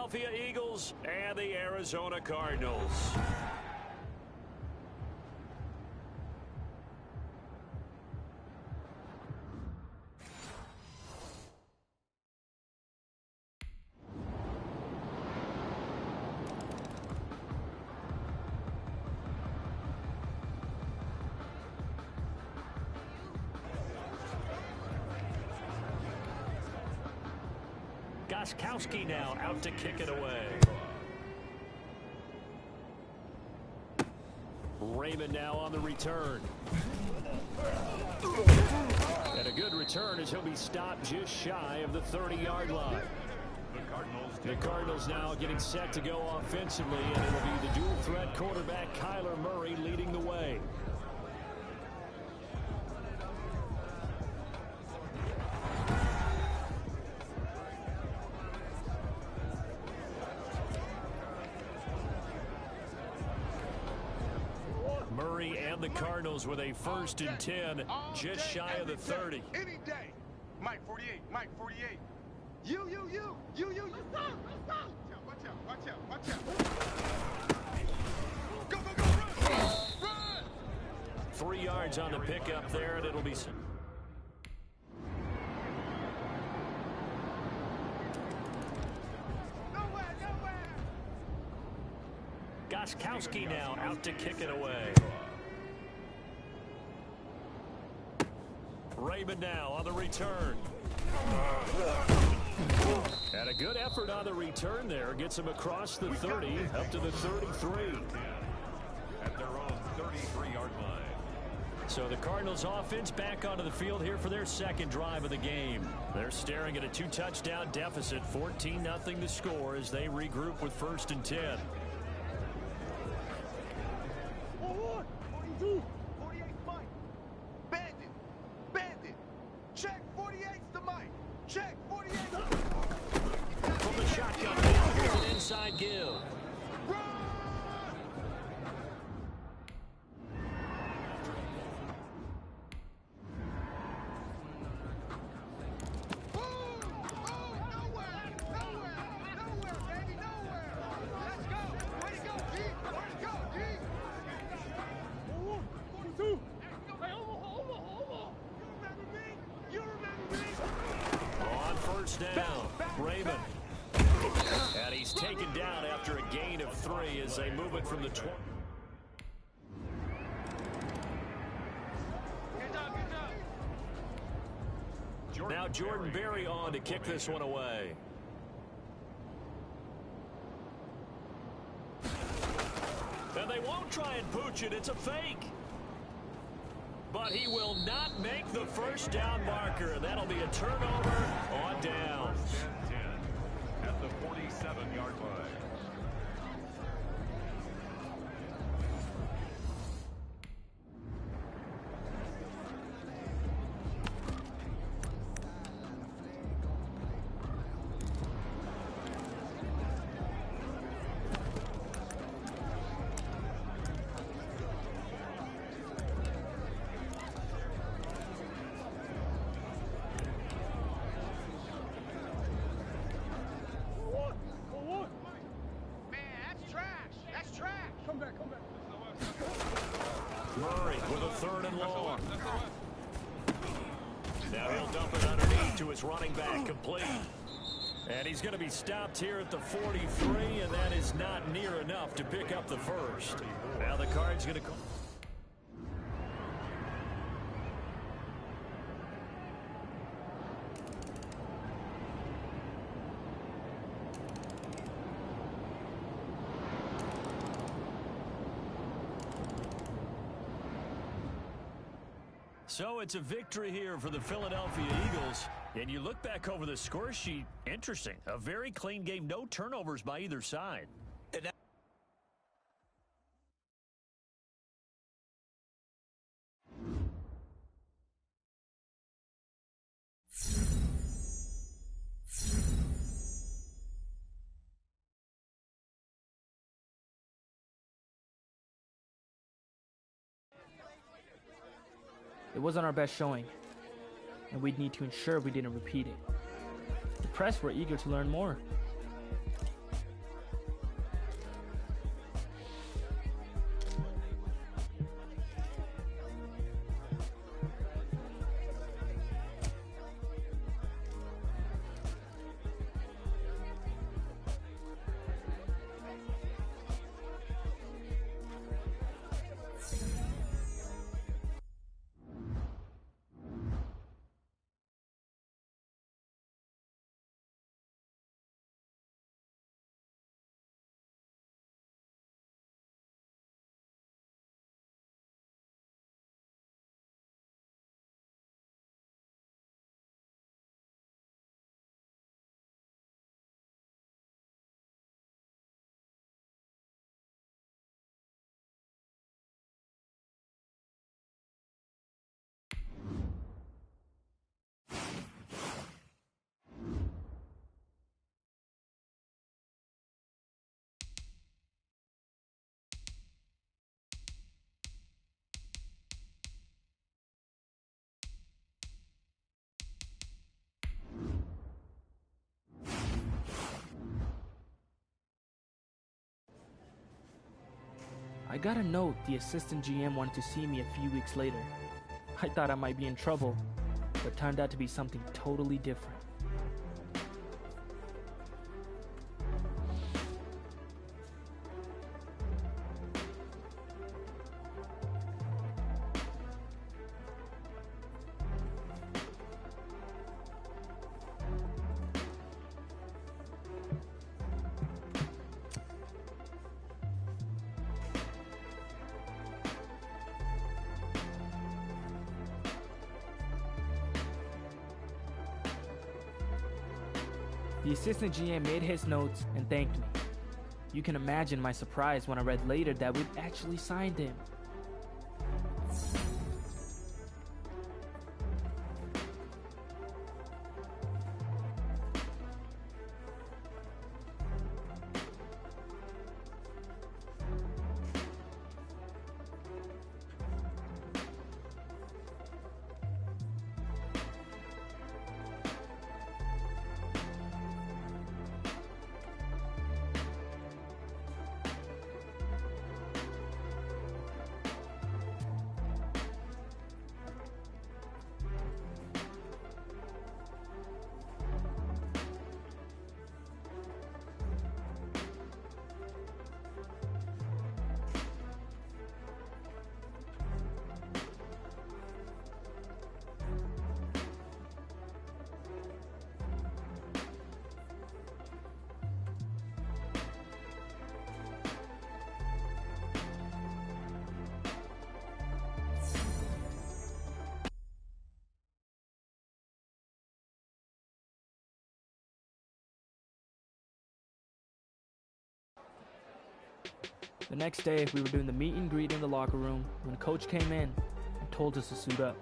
Philadelphia Eagles and the Arizona Cardinals. Gostkowski now out to kick it away. Raymond now on the return. And a good return as he'll be stopped just shy of the 30-yard line. The Cardinals now getting set to go offensively, and it'll be the dual-threat quarterback Kyler Murray leading the way. Murray and the Cardinals with a 1st and 10, just shy of the 30. Any day. Mike 48, Mike 48. You. Watch out. Go, run. 3 yards on the pickup there, and it'll be... Gostkowski now out to kick it away. Raymond now on the return. And a good effort on the return there. Gets him across the 30, up to the 33. At their own 33-yard line. So the Cardinals offense back onto the field here for their 2nd drive of the game. They're staring at a 2-touchdown deficit, 14-0 to score as they regroup with 1st and 10. 42, 48 Mike. Bandit. Check 48's the Mike. Check 48. From the shotgun, here's an inside give. Run! Nowhere, baby, nowhere. Let's go. Way to go, G. Way to go, G. 42. Hey, Omaha. You remember me? On 1st down, Raymond. And he's taken down after a gain of 3 as they move it from the 20. Good job. Now Jordan Berry on to kick this one away. And they won't try and pooch it. It's a fake. But he will not make the 1st down marker. And that'll be a turnover on down. At the 47-yard line. Murray with a 3rd and long. Now he'll dump it underneath to his running back, complete. And he's going to be stopped here at the 43, and that is not near enough to pick up the 1st. Now the Card's going to call. So it's a victory here for the Philadelphia Eagles. And you look back over the score sheet, interesting. A very clean game, no turnovers by either side. It wasn't our best showing, and we'd need to ensure we didn't repeat it. The press were eager to learn more. I got a note the assistant GM wanted to see me a few weeks later. I thought I might be in trouble, but turned out to be something totally different. The assistant GM made his notes and thanked me. You can imagine my surprise when I read later that we'd actually signed him. The next day, we were doing the meet and greet in the locker room when Coach came in and told us to suit up.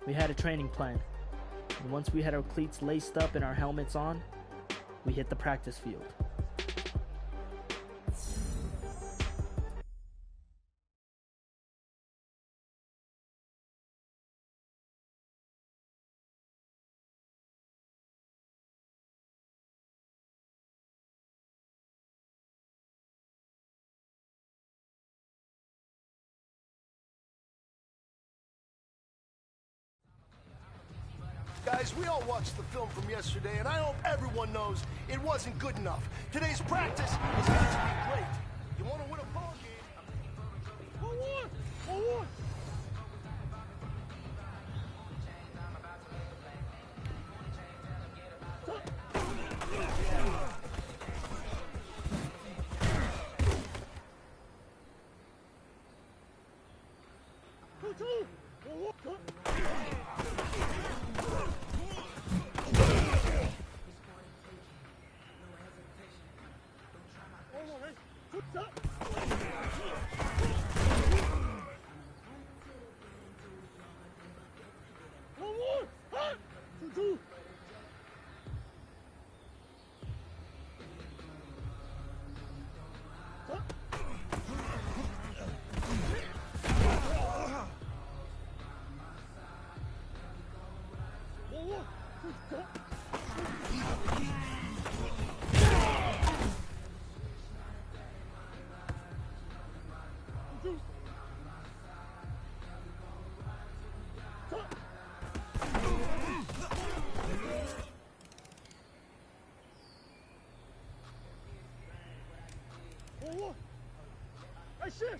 We had a training plan, and once we had our cleats laced up and our helmets on, we hit the practice field. Guys, we all watched the film from yesterday, and I hope everyone knows it wasn't good enough. Today's practice is going to be great. You want to win a ball game? Forward! Forward! Shit!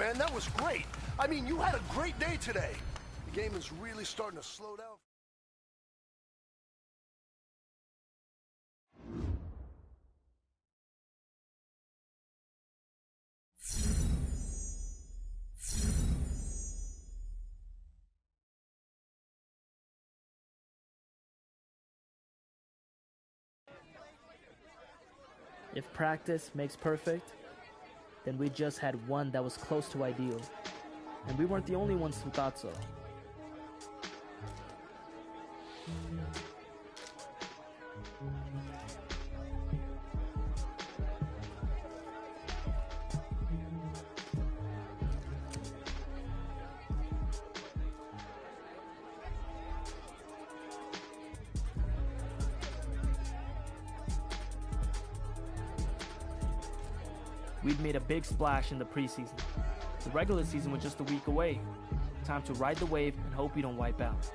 man. That was great. I mean, you had a great day today. The game is really starting to slow down. If practice makes perfect, then we just had one that was close to ideal. And we weren't the only ones who thought so. We'd made a big splash in the preseason. The regular season was just a week away. Time to ride the wave and hope we don't wipe out.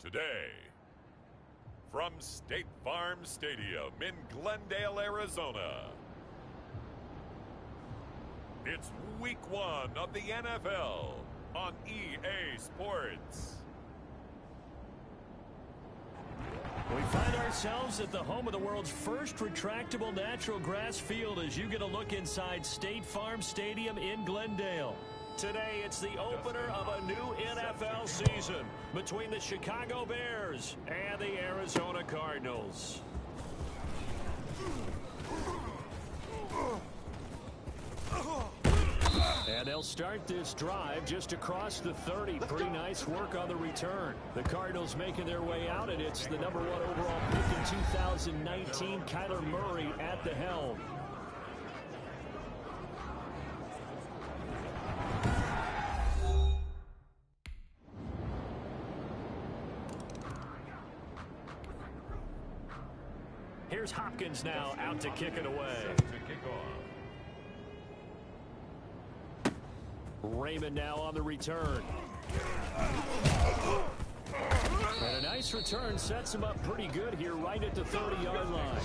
Today, from State Farm Stadium in Glendale, Arizona, it's Week 1 of the NFL on EA Sports. We find ourselves at the home of the world's first retractable natural grass field as you get a look inside State Farm Stadium in Glendale. Today, it's the opener of a new NFL season between the Chicago Bears and the Arizona Cardinals. And they'll start this drive just across the 30. Pretty nice work on the return. The Cardinals making their way out, and it's the #1 overall pick in 2019, Kyler Murray at the helm. Here's Hopkins now out to kick it away. Raymond now on the return. And a nice return sets him up pretty good here right at the 30-yard line.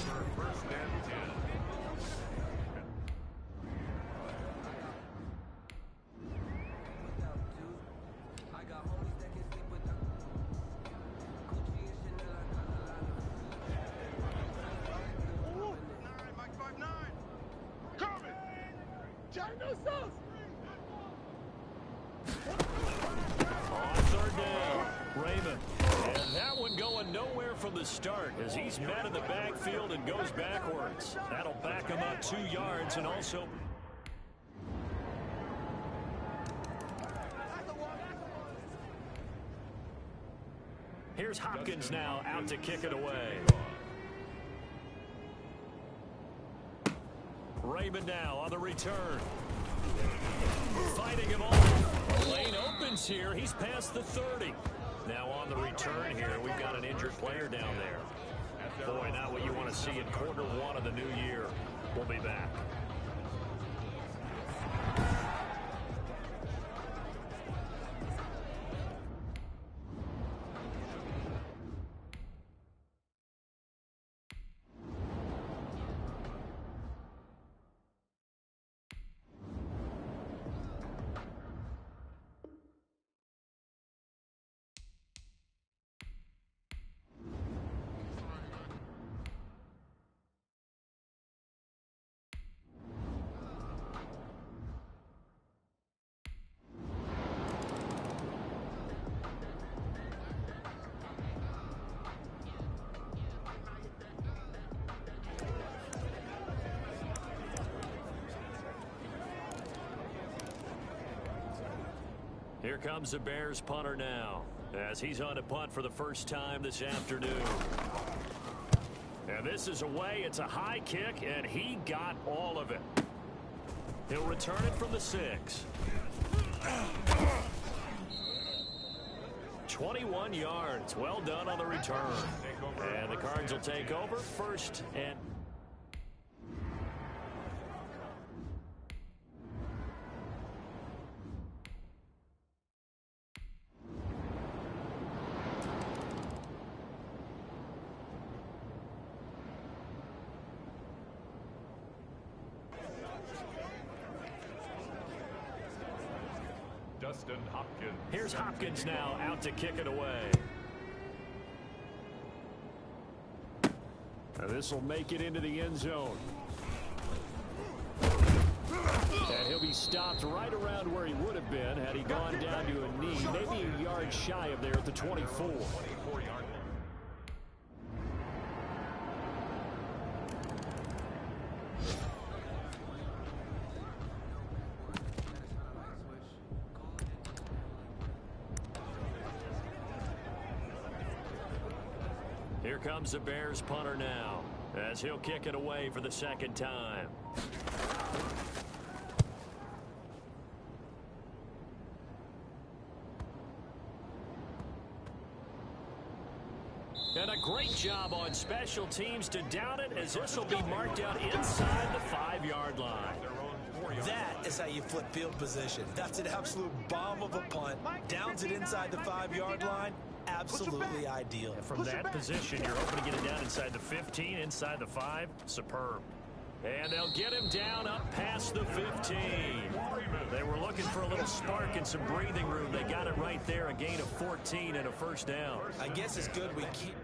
Start as he's met in the backfield and goes backwards. That'll back him up 2 yards and also... Here's Hopkins now out to kick it away. Raymond now on the return. Fighting him off. Lane opens here. He's past the 30. Now on the return here, we've got an injured player down there. Boy, not what you want to see in quarter 1 of the new year. We'll be back. Here comes the Bears punter now, as he's on to punt for the first time this afternoon. And this is away. It's a high kick, and he got all of it. He'll return it from the 6. 21 yards. Well done on the return. And the Cards will take over first and... Dustin Hopkins. Here's Hopkins now out to kick it away. And this will make it into the end zone. And he'll be stopped right around where he would have been had he gone down to a knee, maybe a yard shy of there at the 24. 24-yard line. Here comes the Bears punter now, as he'll kick it away for the second time. And a great job on special teams to down it, as this will be marked out inside the 5-yard line. That is how you flip field position. That's an absolute bomb of a punt. Downs it inside the 5-yard line. Absolutely ideal. From that position, you're hoping to get it down inside the 15, inside the 5. Superb. And they'll get him down up past the 15. They were looking for a little spark and some breathing room. They got it right there, a gain of 14 and a first down. I guess it's good we keep...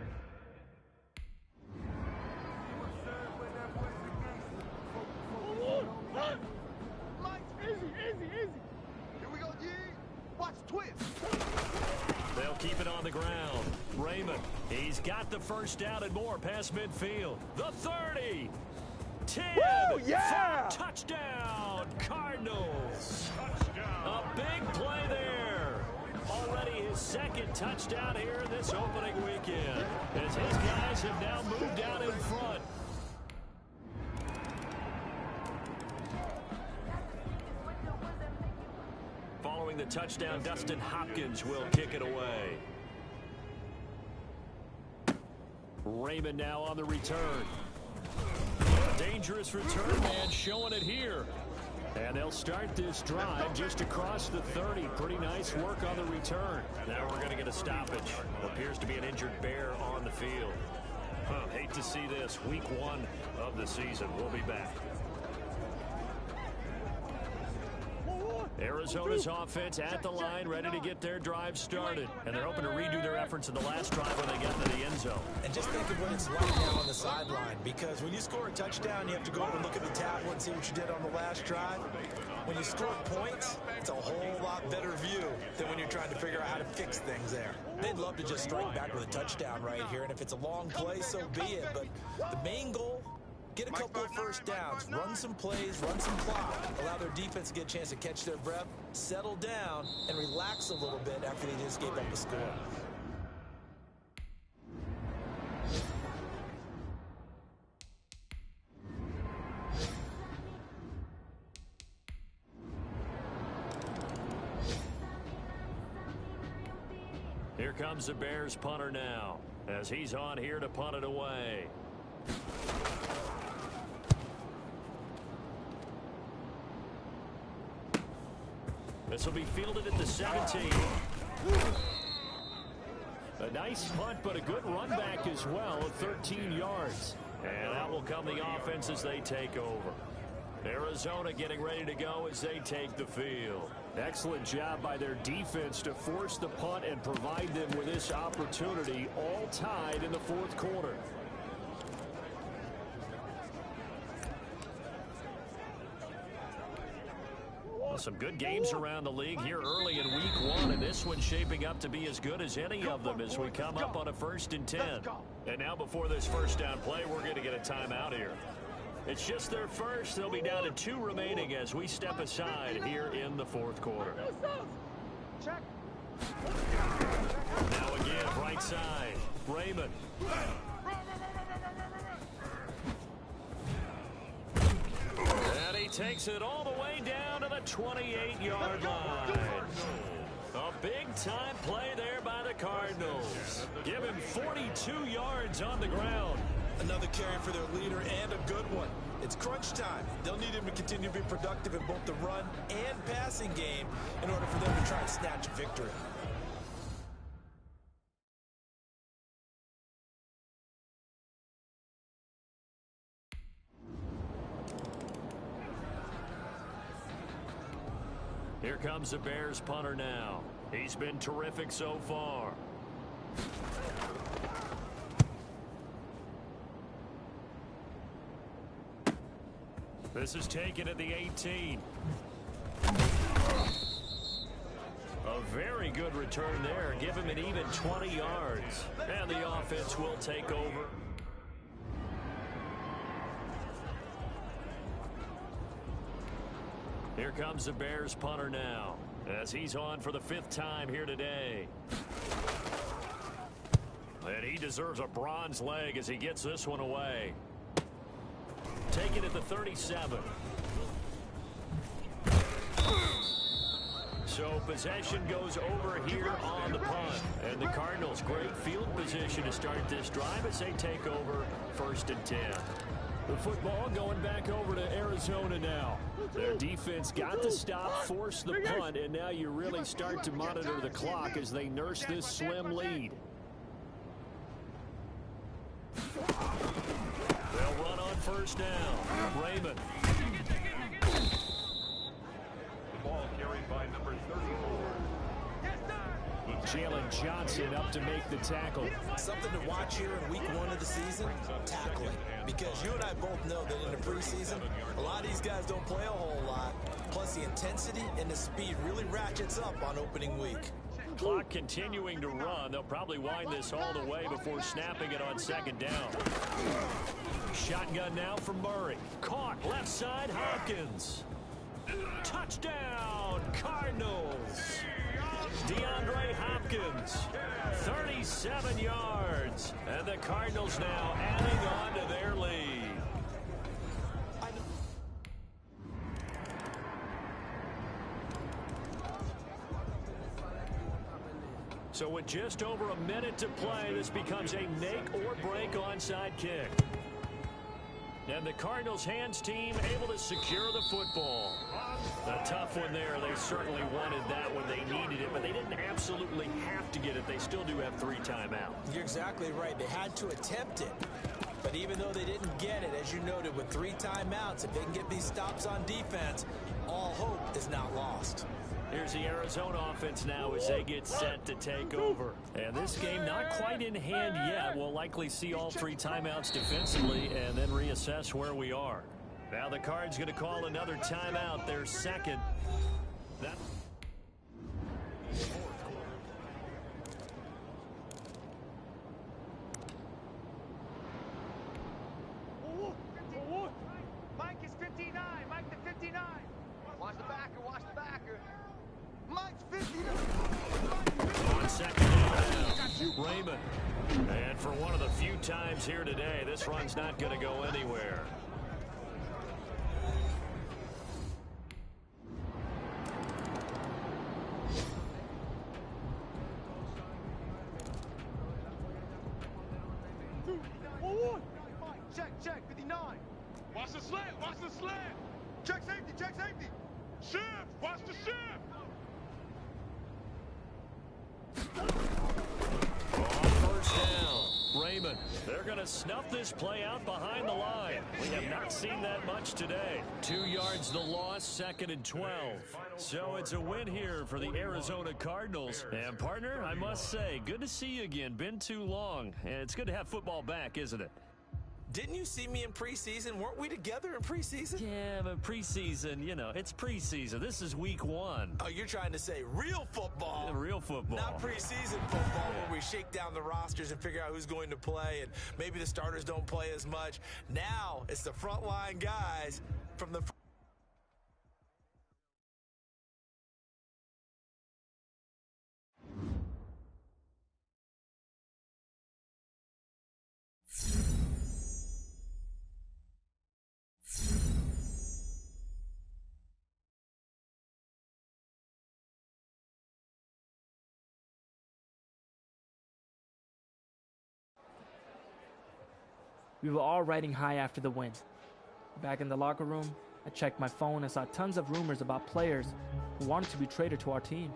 Mike, easy. Here we go, G. Watch twist. They'll keep it on the ground. Raymond, he's got the first down and more past midfield. The 30. 10. Woo, yeah! Touchdown, Cardinals. A big play there. Already his second touchdown here this opening weekend, as his guys have now moved out in front. Following the touchdown, Dustin Hopkins will kick it away. Raymond now on the return. A dangerous return man showing it here. And they'll start this drive just across the 30. Pretty nice work on the return. Now we're going to get a stoppage. Appears to be an injured Bear on the field. Hate to see this. Week 1 of the season. We'll be back. Arizona's offense at the line, ready to get their drive started. And they're hoping to redo their efforts in the last drive when they get to the end zone. And just think of what it's like now on the sideline, because when you score a touchdown, you have to go over and look at the tablet and see what you did on the last drive. When you score points, it's a whole lot better view than when you're trying to figure out how to fix things there. They'd love to just strike back with a touchdown right here, and if it's a long play, so be it. But the main goal, get a couple of first downs, run some plays, run some clock, allow their defense to get a chance to catch their breath, settle down, and relax a little bit after they just gave up a score. Here comes the Bears punter now, as he's on here to punt it away. This will be fielded at the 17. A nice punt, but a good run back as well of 13 yards. And out will come the offense as they take over. Arizona getting ready to go as they take the field. Excellent job by their defense to force the punt and provide them with this opportunity, all tied in the fourth quarter. Some good games around the league here early in week 1, and this one's shaping up to be as good as any of them as we come up on a 1st and 10. And now before this first down play, we're going to get a timeout here. It's just their first. They'll be down to 2 remaining as we step aside here in the fourth quarter. check. Now again, right side. Raymond. And he takes it all the way down to the 28-yard line. A big-time play there by the Cardinals. Give him 42 yards on the ground. Another carry for their leader and a good one. It's crunch time. They'll need him to continue to be productive in both the run and passing game in order for them to try and snatch a victory. Here comes the Bears punter now. He's been terrific so far. This is taken at the 18. A very good return there. Give him an even 20 yards. And the offense will take over. Here comes the Bears punter now, as he's on for the 5th time here today. And he deserves a bronze leg as he gets this one away. Take it at the 37. So possession goes over here on the punt. And the Cardinals, great field position to start this drive as they take over 1st and 10. The football going back over to Arizona now. Their defense got to stop, force the punt, and now you really start to monitor the clock as they nurse this slim lead. They'll run on 1st down. Raymond. The ball carried by number 34. Jalen Johnson up to make the tackle. Something to watch here in week 1 of the season, tackling. Because you and I both know that in the preseason, a lot of these guys don't play a whole lot. Plus the intensity and the speed really ratchets up on opening week. Clock continuing to run. They'll probably wind this all the way before snapping it on 2nd down. Shotgun now from Murray. Caught left side, Hopkins. Touchdown, Cardinals. DeAndre Hopkins, 37 yards. And the Cardinals now adding on to their lead. So with just over a minute to play, this becomes a make or break onside kick. And the Cardinals hands team able to secure the football. A tough one there. They certainly wanted that when they needed it, but they didn't absolutely have to get it. They still do have 3 timeouts. You're exactly right. They had to attempt it. But even though they didn't get it, as you noted, with 3 timeouts, if they can get these stops on defense, all hope is not lost. Here's the Arizona offense now as they get set to take over. And this game not quite in hand yet. We'll likely see all 3 timeouts defensively and then reassess where we are. Now the Cards going to call another timeout, their 2nd. That Mike is 59. Mike the 59. Watch the backer. Watch the backer. Mike's 59. on 2nd down, Raymond. And for one of the few times here today, this run's not going to go anywhere. Check, 59. Watch the slant. Watch the slant. Check safety. Shift. Watch the shift. On 1st down, Raymond. They're going to snuff this play out behind the line. We have not seen that much today. 2 yards the loss, 2nd and 12. So it's a win here for the Arizona Cardinals. And partner, I must say, good to see you again. Been too long. And it's good to have football back, isn't it? Didn't you see me in preseason? Weren't we together in preseason? Yeah, but preseason, you know, it's preseason. This is week 1. Oh, you're trying to say real football. Yeah, real football. Not preseason football where we shake down the rosters and figure out who's going to play and maybe the starters don't play as much. Now it's the frontline guys from the We were all riding high after the win. Back in the locker room, I checked my phone and saw tons of rumors about players who wanted to be traded to our team.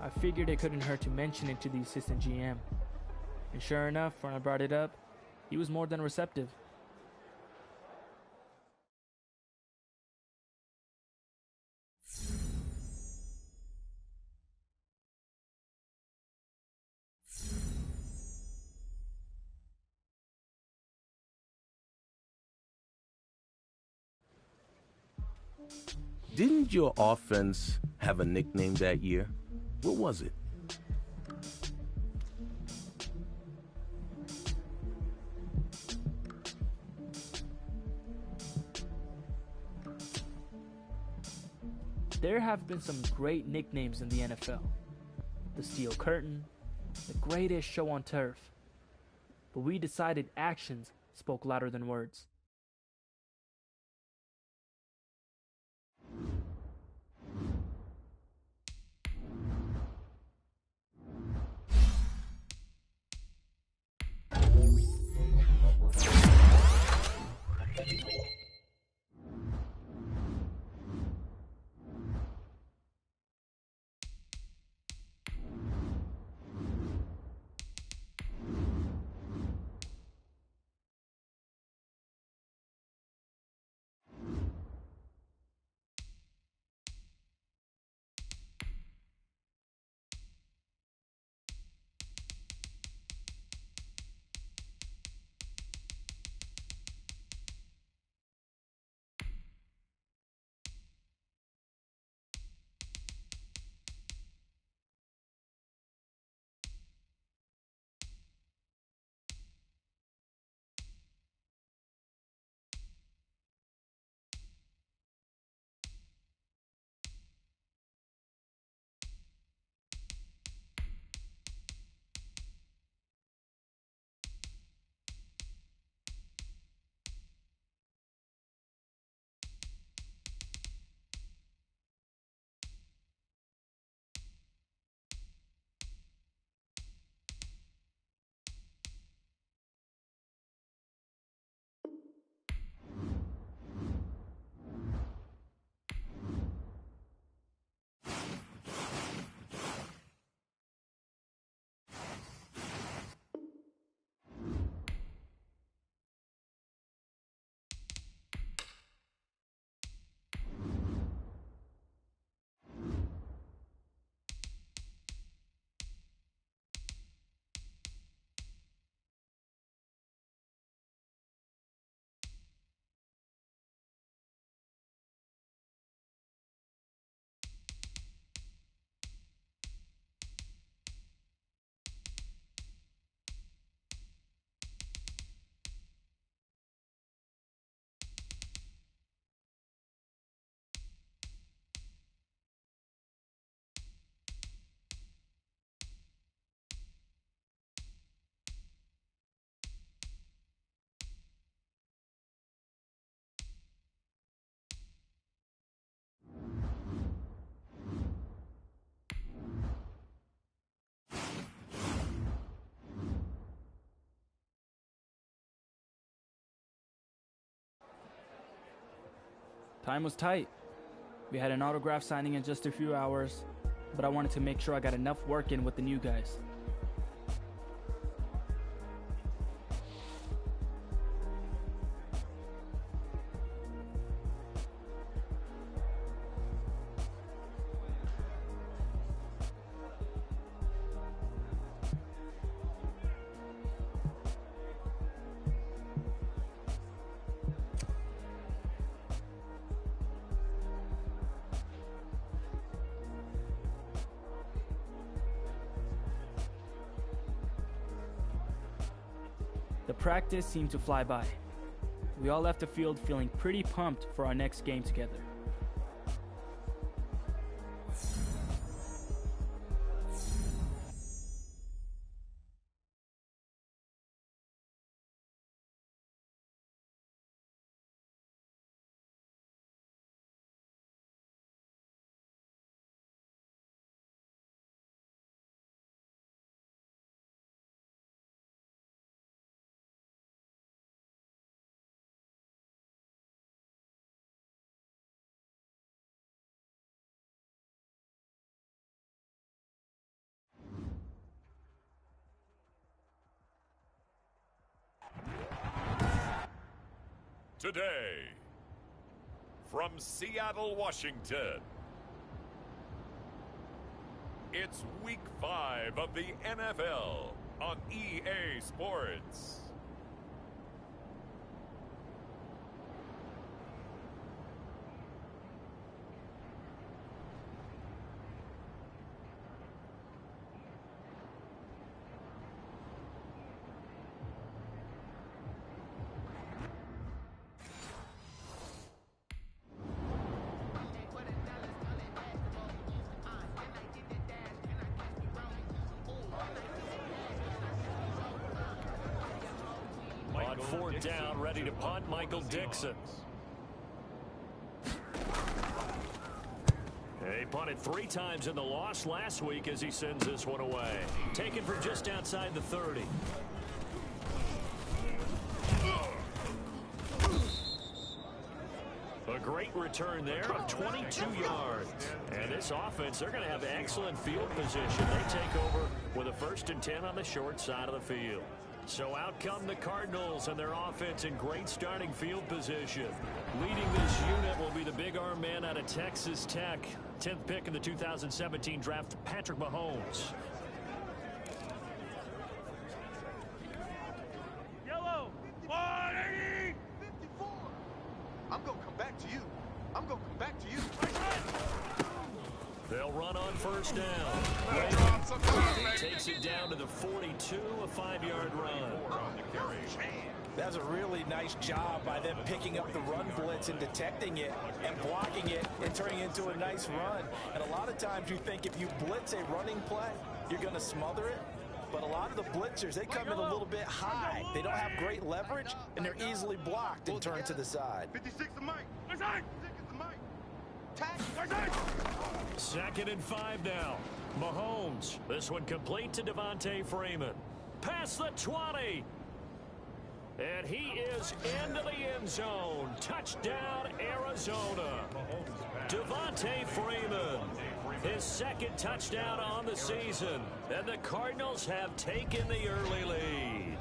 I figured it couldn't hurt to mention it to the assistant GM. And sure enough, when I brought it up, he was more than receptive. Didn't your offense have a nickname that year? What was it? There have been some great nicknames in the NFL. The Steel Curtain, the greatest show on turf. But we decided actions spoke louder than words. Time was tight. We had an autograph signing in just a few hours, but I wanted to make sure I got enough work in with the new guys. The practice seemed to fly by. We all left the field feeling pretty pumped for our next game together. Today, from Seattle, Washington, it's Week 5 of the NFL on EA Sports. On fourth down, ready to punt, Michael Dixon. He punted 3 times in the loss last week as he sends this one away. Taken for just outside the 30. A great return there of 22 yards. And this offense, they're going to have excellent field position. They take over with a 1st and 10 on the short side of the field. So out come the Cardinals and their offense in great starting field position. Leading this unit will be the big arm man out of Texas Tech. 10th pick in the 2017 draft, Patrick Mahomes. Yellow, 180! 54! I'm gonna come back to you. I'm gonna come back to you. They'll run on first down. He takes it down to the 42, a 5-yard run. That's a really nice job by them picking up the run blitz and detecting it and blocking it and turning it into a nice run. And a lot of times you think if you blitz a running play, you're going to smother it. But a lot of the blitzers, they come in a little bit high. They don't have great leverage, and they're easily blocked and turned to the side. 56 to Mike. 56 to Mike. Tag. 2nd and 5 now. Mahomes. This one complete to Devontae Freeman. Past the 20. And he is into the end zone. Touchdown, Arizona. Devontae Freeman. His 2nd touchdown on the season. And the Cardinals have taken the early lead.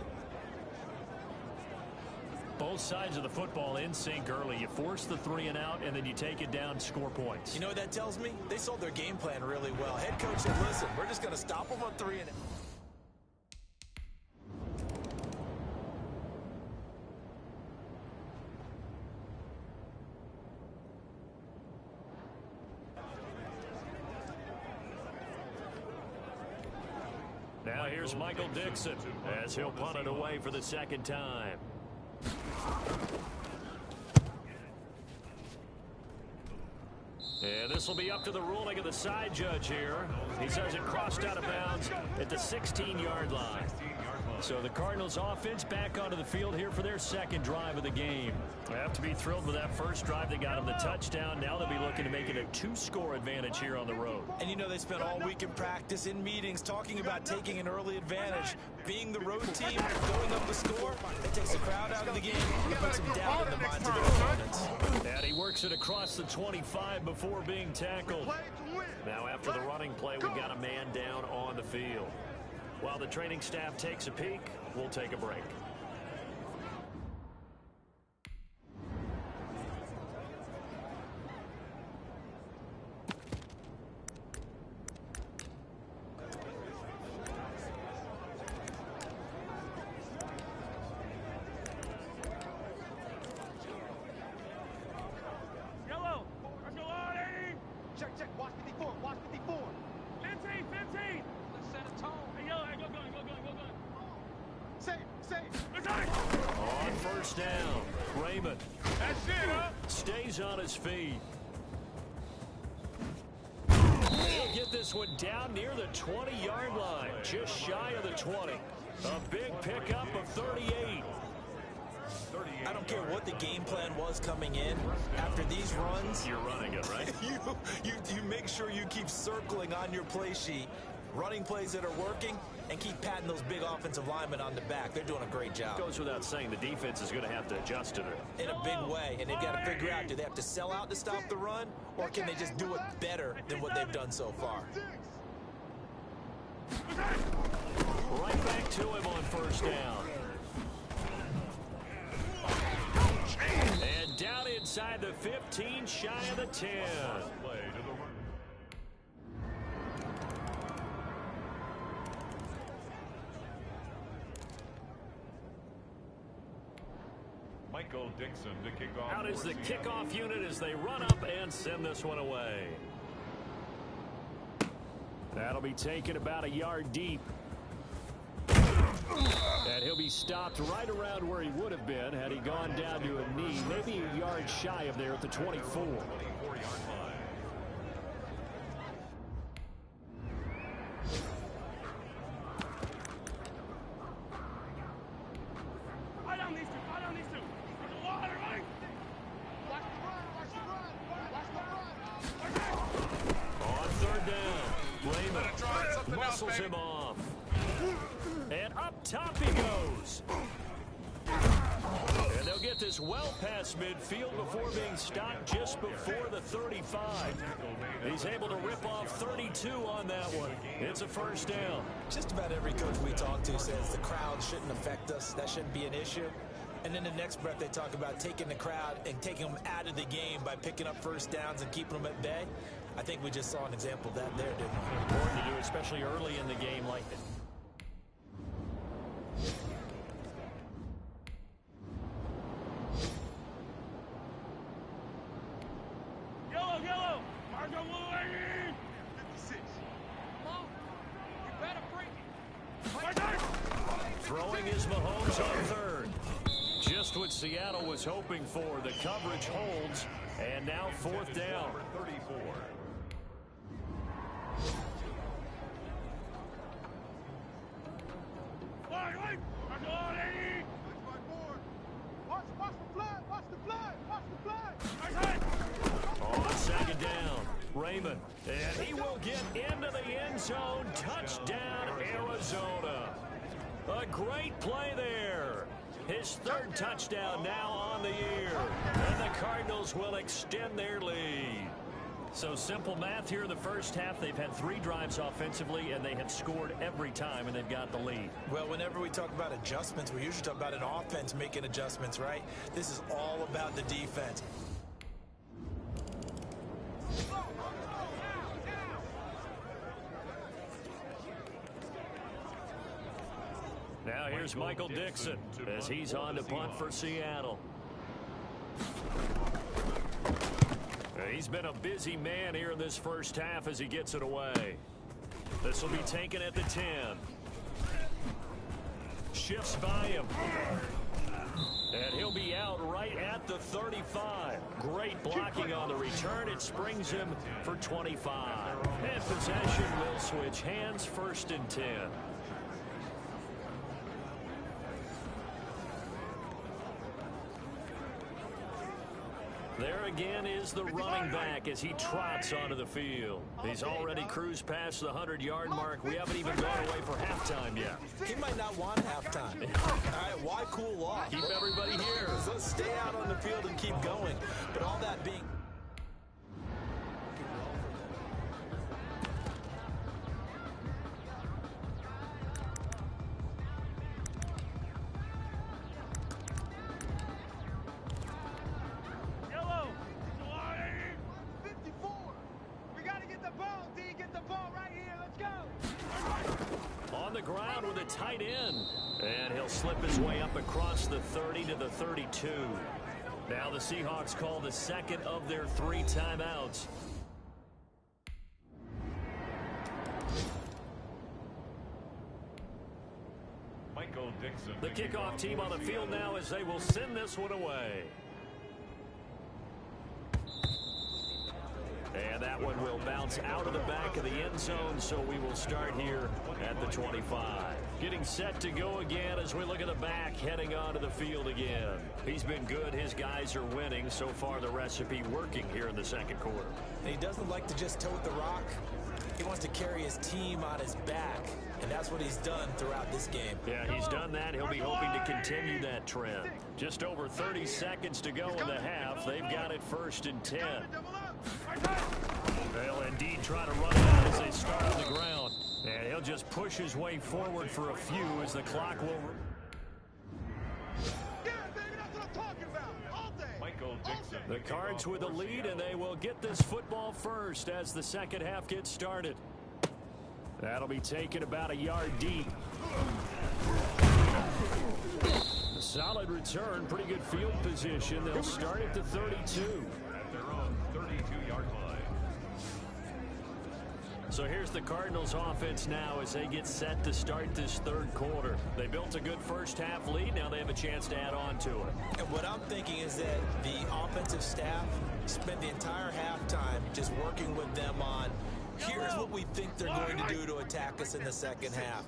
Both sides of the football in sync early. You force the 3 and out, and then you take it down, score points. You know what that tells me? They sold their game plan really well. Head coach said, listen, we're just going to stop them on 3 and out. Now here's Michael Dixon as he'll punt it away for the 2nd time. And this will be up to the ruling of the side judge here. He says it crossed out of bounds at the 16-yard line. So the Cardinals offense back onto the field here for their 2nd drive of the game. They have to be thrilled with that first drive. They got them the touchdown. Now they'll be looking to make it a 2-score advantage here on the road. And you know they spent all week in practice, in meetings, talking about taking an early advantage. Being the road team, going up the score, it takes the crowd out of the game and puts them down in the minds of their opponents. And he works it across the 25 before being tackled. Now after the running play, we got a man down on the field. While the training staff takes a peek, we'll take a break. Yellow. Let's go 180. Check. Watch 54. Watch 54. 15. Let's set a tone. Hey, yellow. Hey, go. Save. On first down, Raymond. That's it, huh? Stays on his feet. He'll get this one down near the 20-yard line, just shy of the 20. A big pickup of 38. I don't care what the game plan was coming in. After these runs, You're running it, right? you make sure you keep circling on your play sheet, running plays that are working, and keep patting those big offensive linemen on the back. They're doing a great job. Goes without saying the defense is going to have to adjust to it. In a big way, and they've got to figure out, do they have to sell out to stop the run, or can they just do it better than what they've done so far? Right back to him on first down. And down inside the 15, shy of the 10. Michael Dixon to kick off. Out is the kickoff unit as they run up and send this one away. That'll be taken about a yard deep. And he'll be stopped right around where he would have been had he gone down to a knee, maybe a yard shy of there at the 24. 24-yard line. I don't need to. I don't need to. There's a lot of right. Watch the run. Watch the run. Watch the run. On third down, Raymond muscles him off. And up top he goes. And they'll get this well past midfield before being stopped just before the 35. He's able to rip off 32 on that one. It's a first down. Just about every coach we talk to says the crowd shouldn't affect us. That shouldn't be an issue. And then the next breath they talk about taking the crowd and taking them out of the game by picking up first downs and keeping them at bay. I think we just saw an example of that there, didn't we? Important to do, especially early in the game like this. Yellow, yellow. Marco Mulaney. 56. Come on. You better break it. Throwing is Mahomes on third. Just what Seattle was hoping for. The coverage holds. And now fourth down. Number 34. Wait. Marco Mulaney. Watch the flag. Watch the flag. Watch the flag. On second down, Raymond. And he will get into the end zone. Touchdown, Arizona. A great play there. His third touchdown now on the year. And the Cardinals will extend their lead. So simple math here in the first half. They've had 3 drives offensively, and they have scored every time, and they've got the lead. Well, whenever we talk about adjustments, we usually talk about an offense making adjustments, right? This is all about the defense. Now here's Michael Dixon as he's on to punt for Seattle. He's been a busy man here in this first half as he gets it away. This will be taken at the 10. Shifts by him. And he'll be out right at the 35. Great blocking on the return. It springs him for 25. And possession will switch hands, first and 10. There again is the running back as he trots onto the field. He's already cruised past the 100-yard mark. We haven't even gone away for halftime yet. He might not want halftime. All right, why cool off? Keep everybody here. Let's stay out on the field and keep going. But all that being... Yellow. Mulaney. 54. We got to get the ball, D. Get the ball right here. Let's go. On the ground with a tight end. And he'll slip his way up across the 30 to the 32. Now the Seahawks call the second of their 3 timeouts. Michael Dixon. The kickoff team on the field now as they will send this one away. And that one will bounce out of the back of the end zone, so we will start here at the 25. Getting set to go again as we look at the back, heading onto the field again. He's been good. His guys are winning. So far, the recipe working here in the second quarter. And he doesn't like to just tote the rock. He wants to carry his team on his back, and that's what he's done throughout this game. Yeah, he's done that. He'll be hoping to continue that trend. Just over 30 seconds to go in the half. They've got it 1st and 10. They'll indeed try to run it out as they start on the ground. And he'll just push his way forward for a few as the clock will... The Cards with the lead, and they will get this football first as the second half gets started. That'll be taken about a yard deep. A solid return, pretty good field position. They'll start at the 32. At their own 32-yard line. So here's the Cardinals offense now as they get set to start this third quarter. They built a good first half lead. Now they have a chance to add on to it. And what I'm thinking is that the offensive staff spent the entire halftime just working with them on, here's what we think they're going to do to attack us in the second half.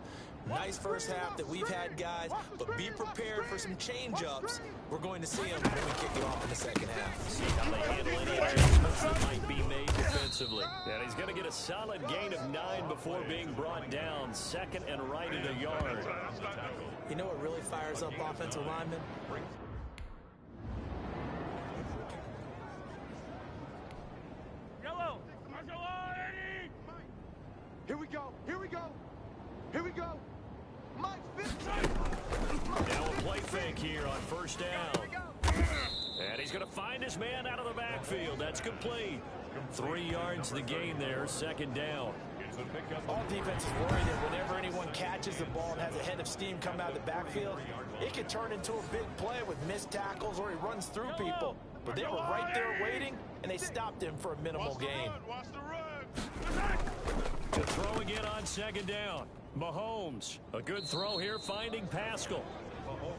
Nice first half that we've had, guys, but be prepared for some change-ups. We're going to see them when we kick it off in the second half. See how they handle any adjustments that might be made defensively. And he's going to get a solid gain of 9 before being brought down. 2nd and right at a yard. You know what really fires up offensive linemen? Yellow. Here we go. Here we go. Here we go. Mike Now a play fake here on 1st down. And he's going to find his man out of the backfield. That's complete. 3 yards the gain there, 2nd down. All defense is worried that whenever anyone catches the ball and has a head of steam come out of the backfield, it could turn into a big play with missed tackles or he runs through people. But they were right there waiting, and they stopped him for a minimal gain. Watch the run. To throw again on 2nd down. Mahomes, a good throw here, finding Pascal.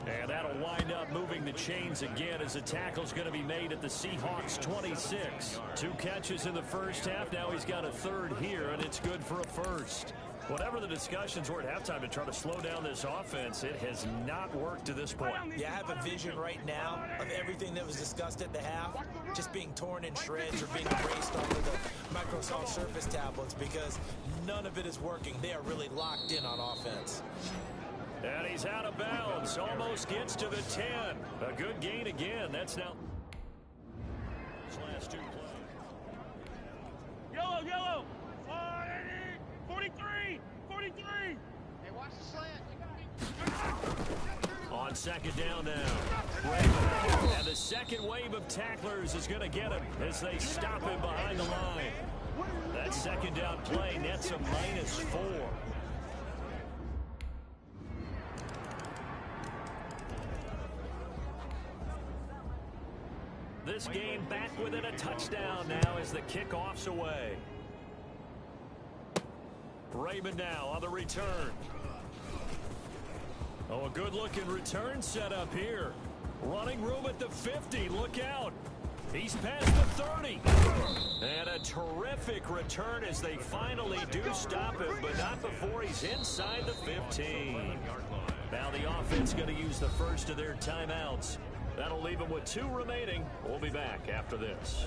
And that'll wind up moving the chains again as the tackle's going to be made at the Seahawks 26. 2 catches in the first half. Now he's got a 3rd here, and it's good for a 1st. Whatever the discussions were at halftime to try to slow down this offense, it has not worked to this point. Yeah, I have a vision right now of everything that was discussed at the half just being torn in shreds or being erased off of the Microsoft Surface tablets because none of it is working. They are really locked in on offense. And he's out of bounds. Almost gets to the 10. A good gain again. That's now... Last 2 plays. Yellow. 43. 43. Hey, watch the slant. On 2nd down now. And the second wave of tacklers is going to get him as they stop him behind the line. That 2nd down play nets a -4. This game back within a touchdown now as the kickoff's away. Raymond now on the return. Oh, a good-looking return set up here. Running room at the 50. Look out. He's past the 30. And a terrific return as they finally do stop him, but not before he's inside the 15. Now the offense going to use the first of their timeouts. That'll leave them with 2 remaining. We'll be back after this.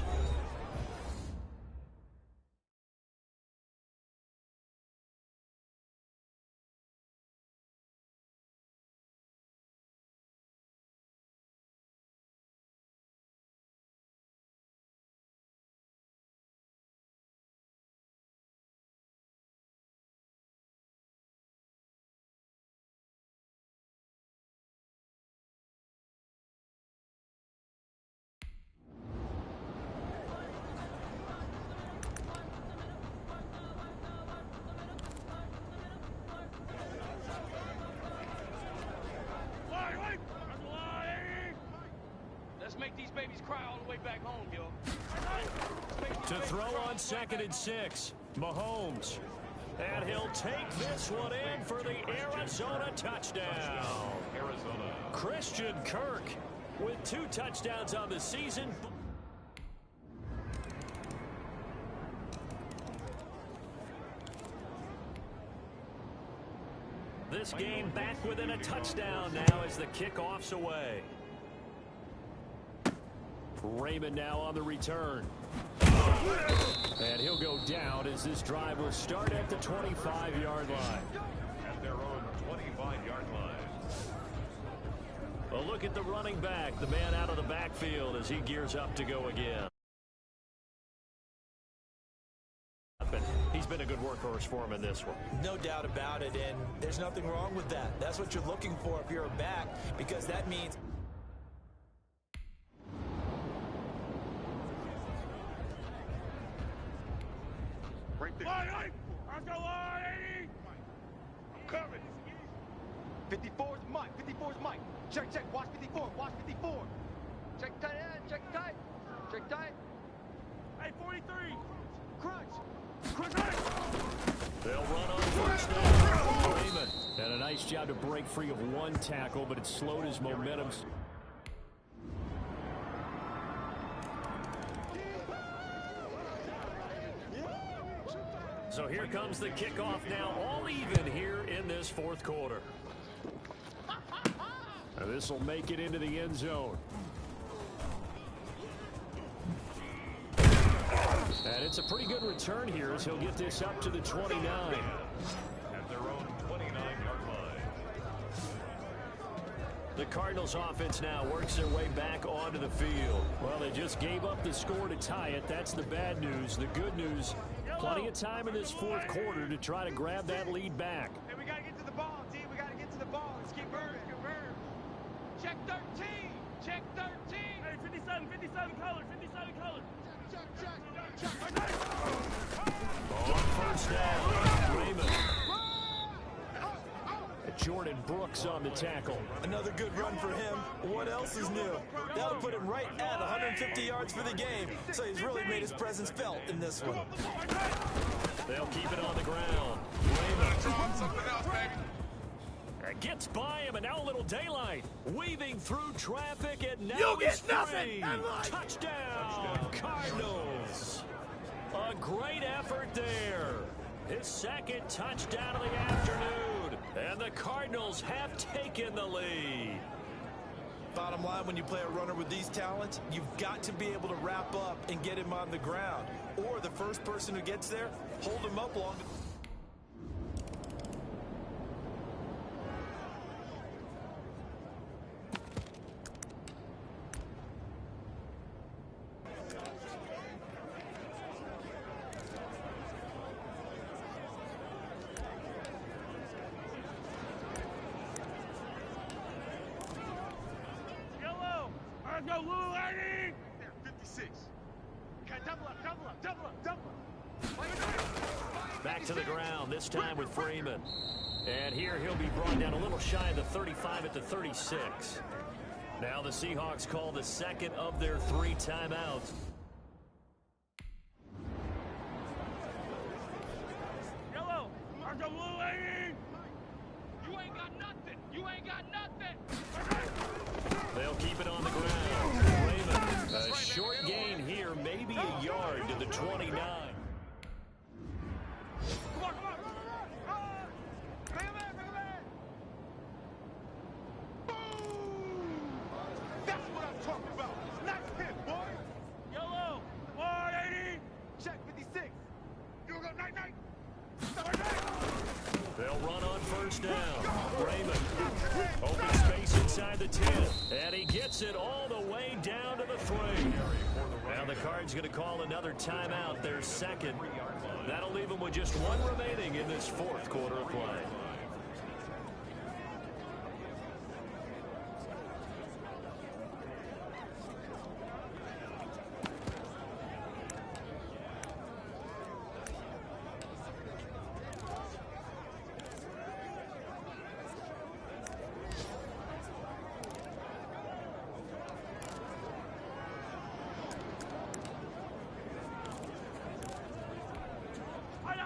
Make these babies cry all the way back home, yo. To throw on 2nd and 6. Mahomes. And he'll take this one in for the Arizona touchdown. Arizona. Christian Kirk with 2 touchdowns on the season. This game back within a touchdown now as the kickoff's away. Raymond now on the return. And he'll go down as this drive will start at the 25-yard line. At their own 25-yard line. A look at the running back, the man out of the backfield as he gears up to go again. He's been a good workhorse for him in this one. No doubt about it, and there's nothing wrong with that. That's what you're looking for if you're a back, because that means... Right there. Line, let's go, line, 80. I'm coming. 54's Mike. 54's Mike. Check, check. Watch 54. Watch 54. Check tight end. Check tight. Check tight. Hey, 43. Crunch. Crunch. They'll run on first down. Raymond had a nice job to break free of 1 tackle, but it slowed his momentum. So here comes the kickoff now, all even here in this 4th quarter. Now this will make it into the end zone. And it's a pretty good return here as he'll get this up to the 29. At their own 29-yard line. The Cardinals offense now works their way back onto the field. Well, they just gave up the score to tie it. That's the bad news. The good news, plenty of time in this 4th quarter to try to grab that lead back. Hey, we got to get to the ball, team. We got to get to the ball. Let's keep moving. Check 13. Check 13. Hey, 57 color. 57 color. Check. On first down, Raymond. Jordan Brooks on the tackle. Another good run for him. What else is new? That'll put him right at 150 yards for the game, so he's really made his presence felt in this one. They'll keep it on the ground. Raymond gets by him, and now a little daylight. Weaving through traffic, and now You get he's nothing! free. Touchdown, Cardinals. A great effort there. His 2nd touchdown of the afternoon. And the Cardinals have taken the lead. Bottom line, when you play a runner with these talents, you've got to be able to wrap up and get him on the ground. Or the first person who gets there, hold him up long. Let's go, Lou, 80. There, 56. Okay, double up. Back to the ground, this time with Freeman. And here he'll be brought down a little shy of the 35 at the 36. Now the Seahawks call the 2nd of their 3 timeouts. Yellow, let's go, Lou, 80. You ain't got nothing. They'll keep it on the ground. Raymond, a short gain here, maybe a yard to the 29. Come on. Bring him in. Boom! That's what I'm talking about. Nice hit, boy. Yellow, 180. Check 56. You go night. They'll run on first down. Raymond, open space inside the 10. And he gets it all the way down to the 3. Now the Cards going to call another timeout, their 2nd. That'll leave them with just 1 remaining in this 4th quarter of play.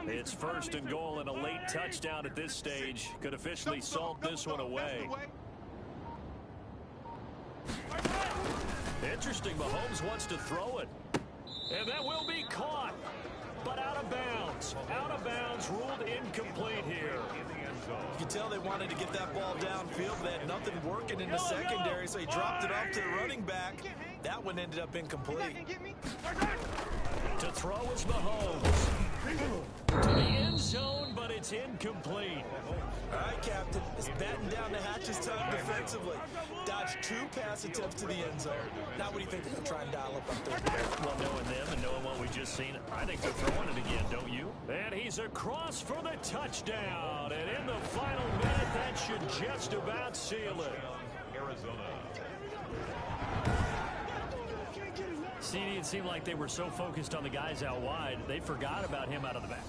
It's first and goal and a late touchdown at this stage. Could officially salt this one away. Interesting, Mahomes wants to throw it. And that will be caught, but out of bounds. Out of bounds, ruled incomplete here. You can tell they wanted to get that ball downfield, but they had nothing working in the secondary, so he dropped it off to the running back. That one ended up incomplete. To throw is Mahomes. To the end zone, but it's incomplete. All right, Captain. It's batten down the hatches time defensively. Dodged 2 pass attempts to the end zone. Now what do you think they're going to try and dial up there? Well, knowing them and knowing what we just seen, I think they're throwing it again, don't you? And he's across for the touchdown. And in the final minute, that should just about seal it. Arizona. CD, it seemed like they were so focused on the guys out wide, they forgot about him out of the back.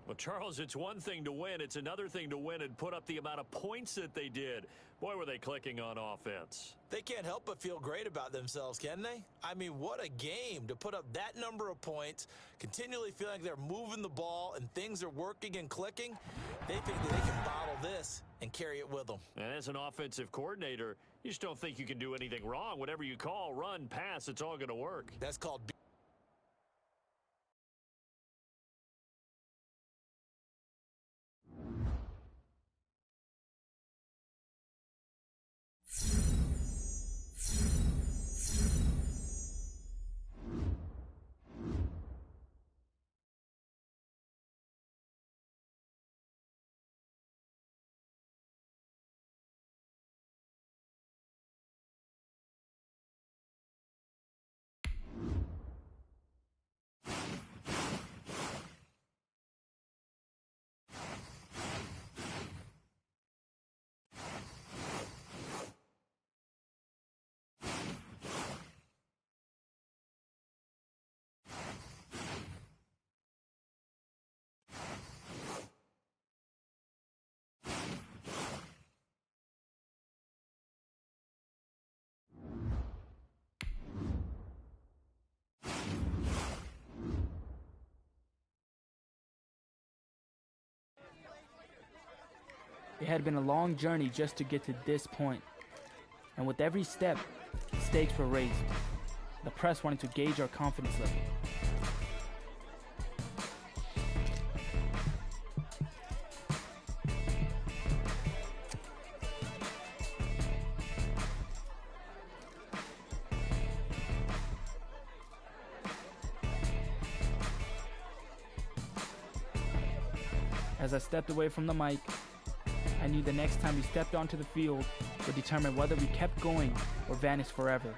Well, Charles, it's one thing to win. It's another thing to win and put up the amount of points that they did. Boy, were they clicking on offense. They can't help but feel great about themselves, can they? I mean, what a game to put up that number of points, continually feel like they're moving the ball and things are working and clicking. They think that they can bottle this and carry it with them. And as an offensive coordinator, you just don't think you can do anything wrong. Whatever you call, run, pass, it's all going to work. That's called It had been a long journey just to get to this point, and with every step, the stakes were raised. The press wanted to gauge our confidence level. As I stepped away from the mic, I knew the next time we stepped onto the field would determine whether we kept going or vanished forever.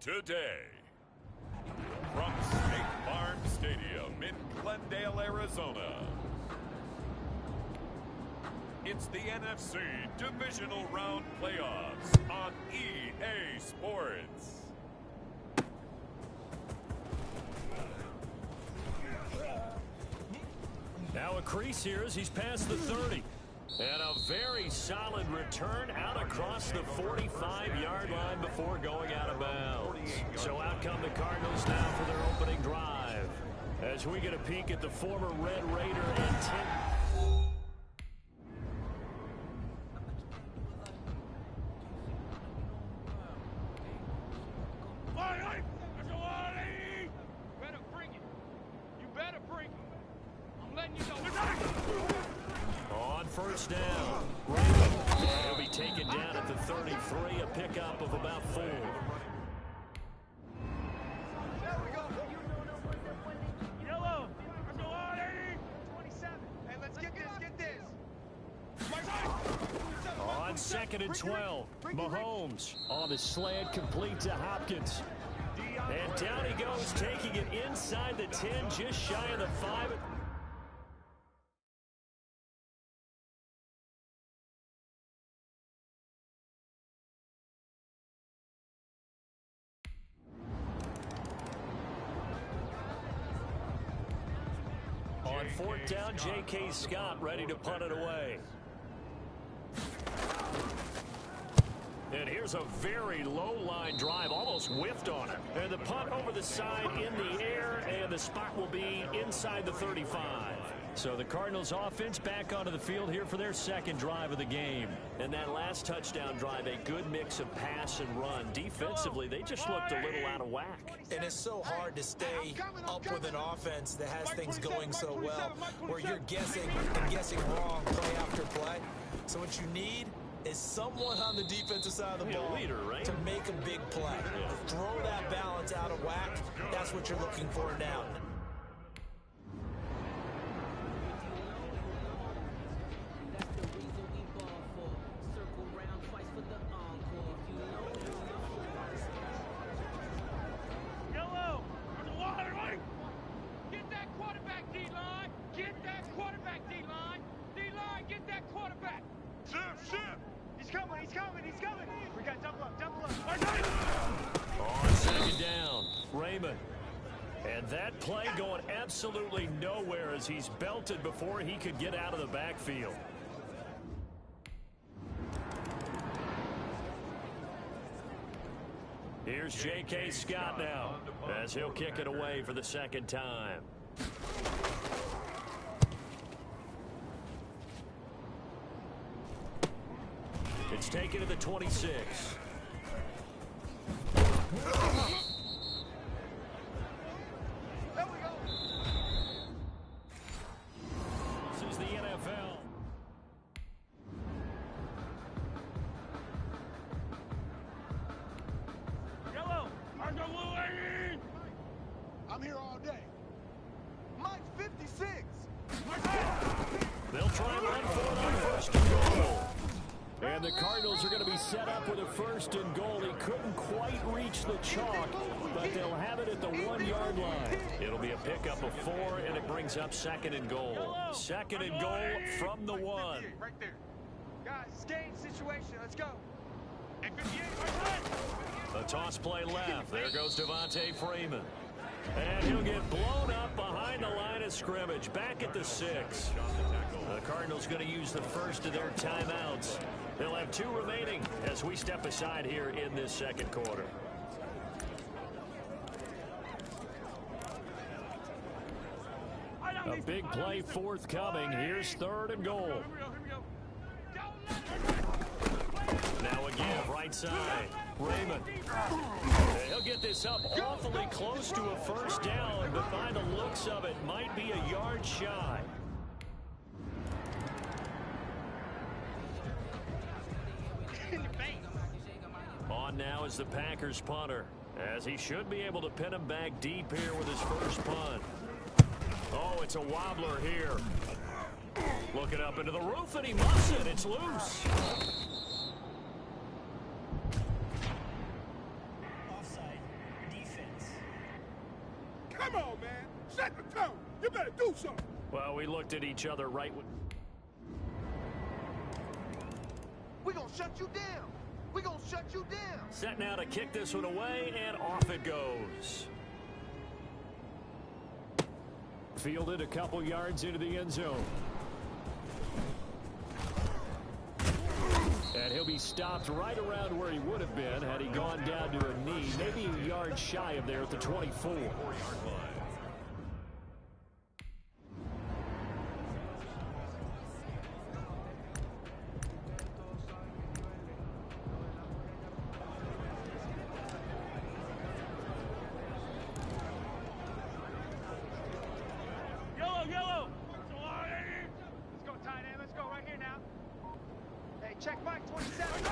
Today, from State Farm Stadium in Glendale, Arizona, it's the NFC Divisional Round Playoffs on EA Sports. Now a crease here as he's past the 30. And a very solid return out across the 45-yard line before going out of bounds. So out come the Cardinals now for their opening drive. As we get a peek at the former Red Raider and Tim. Better bring it. You better bring it. I'm letting you know. On first down, he'll be taken down at the 33, a pickup of about 4. Yellow. Let's go on, 80. 27. second and 12. Mahomes on the slant, complete to Hopkins. And down he goes, taking it inside the 10, just shy of the 5. On fourth down, J.K. Scott ready to punt it away. And here's a very low-line drive, almost whiffed on it. And the punt over the side in the air, and the spot will be inside the 35. So the Cardinals offense back onto the field here for their second drive of the game. And that last touchdown drive, a good mix of pass and run. Defensively, they just looked a little out of whack. And it's so hard to stay up with an offense that has things going so well, where you're guessing and guessing wrong play after play. So what you need is someone on the defensive side of the ball to make a big play. Throw that balance out of whack. That's what you're looking for now. Get that quarterback, D-line! Get that quarterback, D-line! D-line, get that quarterback! Ship! He's coming! We got double up! On second down, Raymond. And that play going absolutely nowhere as he's belted before he could get out of the backfield. Here's J.K. Scott now as he'll kick it away for the second time. It's taken to the 26. There we go. This is the NFL. Yellow! I'm here all day. Mike 56. They'll try and run for it on first and goal. And the Cardinals are going to be set up with a first and goal. He couldn't quite reach the chalk, but they'll have it at the 1-yard line. It'll be a pickup of 4, and it brings up second and goal. Second and goal from the 1. Right there. Guys, it's game situation. Let's go. A toss play left. There goes Devontae Freeman. And he'll get blown up behind the line of scrimmage. Back at the 6. The Cardinals going to use the first of their timeouts. They'll have 2 remaining as we step aside here in this second quarter. A big play forthcoming. Here's third and goal. Now again, right side. Raymond. He'll get this up awfully close to a first down, but by the looks of it, might be a yard shy. On now is the Packers punter, as he should be able to pin him back deep here with his first punt. Oh, it's a wobbler here. Looking up into the roof, and he mustn't. It's loose. Offside. Defense. Come on, man. Set the tone. You better do something. Well, we looked at each other right when... We're going to shut you down. We're going to shut you down. Set now to kick this one away, and off it goes. Fielded a couple yards into the end zone. And he'll be stopped right around where he would have been had he gone down to a knee, maybe a yard shy of there at the 24. Yellow! Let's go, tight end. Let's go right here now. Hey, check Mike 27.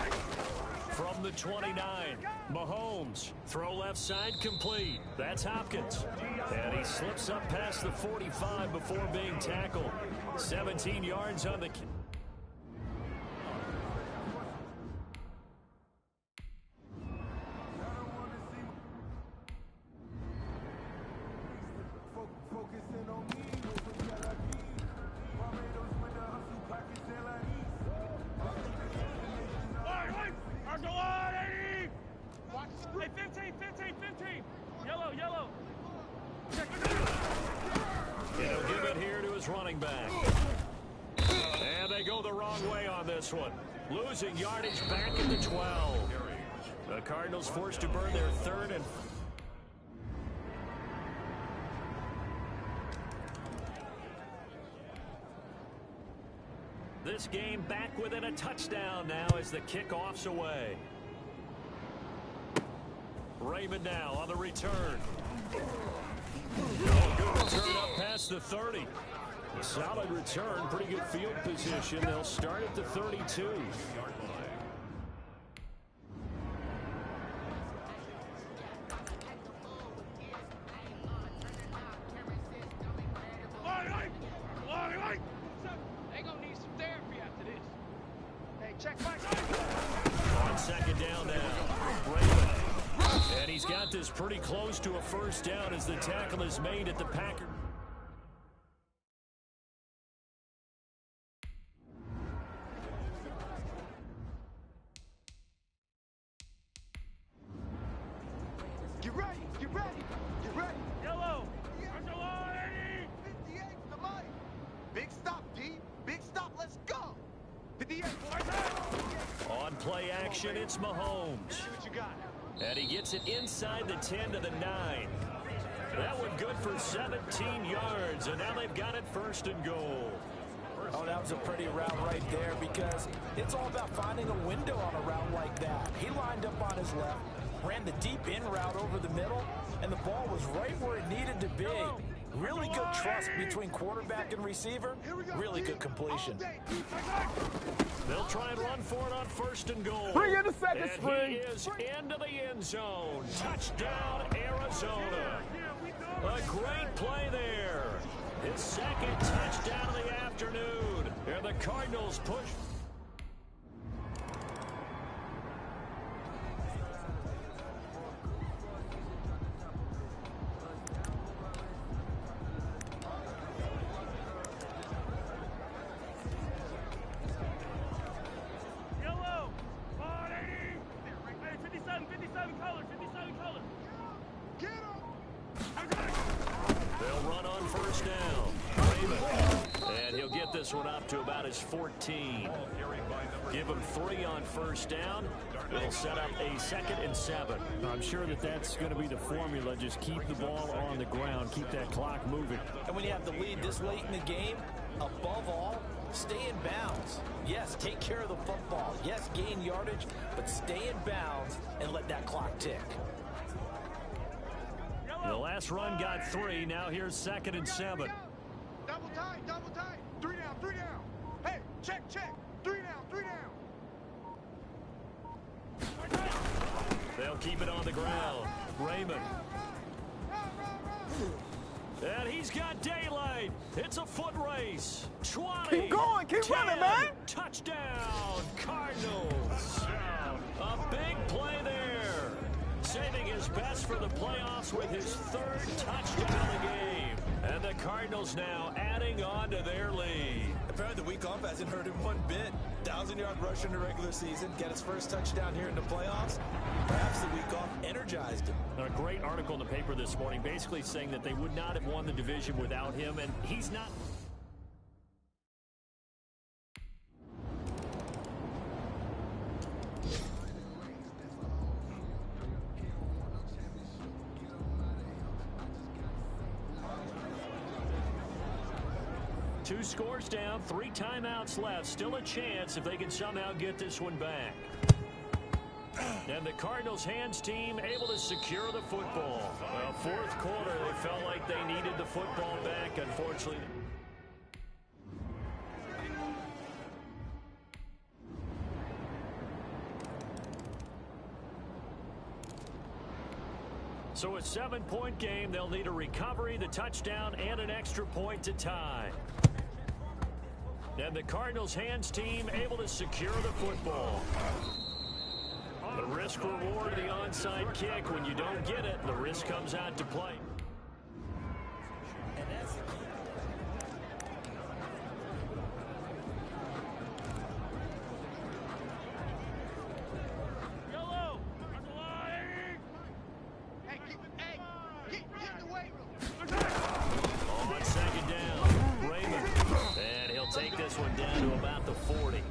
From the 29, Mahomes. Throw left side complete. That's Hopkins. And he slips up past the 45 before being tackled. 17 yards on the... running back. And they go the wrong way on this one. Losing yardage back at the 12. The Cardinals forced to burn their third and... This game back within a touchdown now as the kickoff's away. Raymond now on the return. Oh, good return up past the 30. Solid return, pretty good field position. They'll start at the 32. They gonna need some therapy after this. Hey, check back. On second down now, Raymond. And he's got this pretty close to a first down as the tackle is made at the Packers. Get ready, get ready, get ready. Yellow, march along, 58 to the line. Big stop, D. Big stop, let's go. 58, On play action, it's Mahomes. see what you got. And he gets it inside the 10 to the 9. That one good for 17 yards, and now they've got it first and goal. Oh, that was a pretty route right there because it's all about finding a window on a route like that. He lined up on his left, ran the deep in route over the middle, and the ball was right where it needed to be. Really good trust between quarterback and receiver. Really good completion. They'll try and run for it on first and goal. Bring in the second and string. He is into the end zone. Touchdown, Arizona. A great play there. His second touchdown of the afternoon. And the Cardinals push. Yellow, 180. Hey, 57 colors, 57 colors. Get him. They'll run on first down. Raymond. And he'll get this one up to about his 14. Give him 3 on first down. They'll set up a 2nd and 7. I'm sure that's going to be the formula. Just keep the ball on the ground. Keep that clock moving. And when you have the lead this late in the game, above all, stay in bounds. Yes, take care of the football. Yes, gain yardage, but stay in bounds and let that clock tick. The last run got 3. Now here's 2nd and 7. Double time, double time. 3 down, 3 down. Hey, check, check. 3 down, 3 down. They'll keep it on the ground. Raymond. And he's got daylight. It's a foot race. 20. Keep going, keep 10, running, man. Touchdown, Cardinals. A big play there. Saving his best for the playoffs with his 3rd touchdown of the game. And the Cardinals now adding on to their lead. Apparently the week off hasn't hurt him one bit. 1,000-yard rush in the regular season, get his first touchdown here in the playoffs. Perhaps the week off energized him. A great article in the paper this morning basically saying that they would not have won the division without him, and he's not... Two scores down, 3 timeouts left. Still a chance if they can somehow get this one back. And the Cardinals hands team able to secure the football. Well, 4th quarter, they felt like they needed the football back. Unfortunately, so a 7-point game. They'll need a recovery, the touchdown, and an extra point to tie. And the Cardinals hands team able to secure the football. The risk reward of the onside kick. When you don't get it, the risk comes out to play. And that's the key. Yellow, march along. Hey, get in the weight room. On second down, Raymond. to about the 40.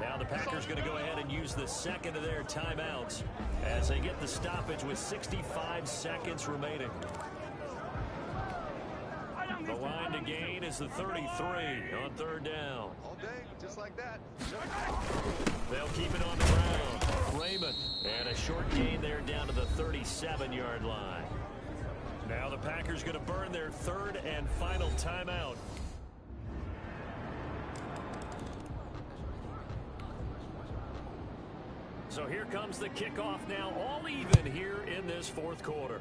Now the Packers going to go ahead and use the second of their timeouts as they get the stoppage with 65 seconds remaining. The line to gain is the 33 on third down. All day, just like that. They'll keep it on the ground. Raymond. And a short gain there down to the 37-yard line. Now the Packers going to burn their third and final timeout. So here comes the kickoff now, all even here in this fourth quarter.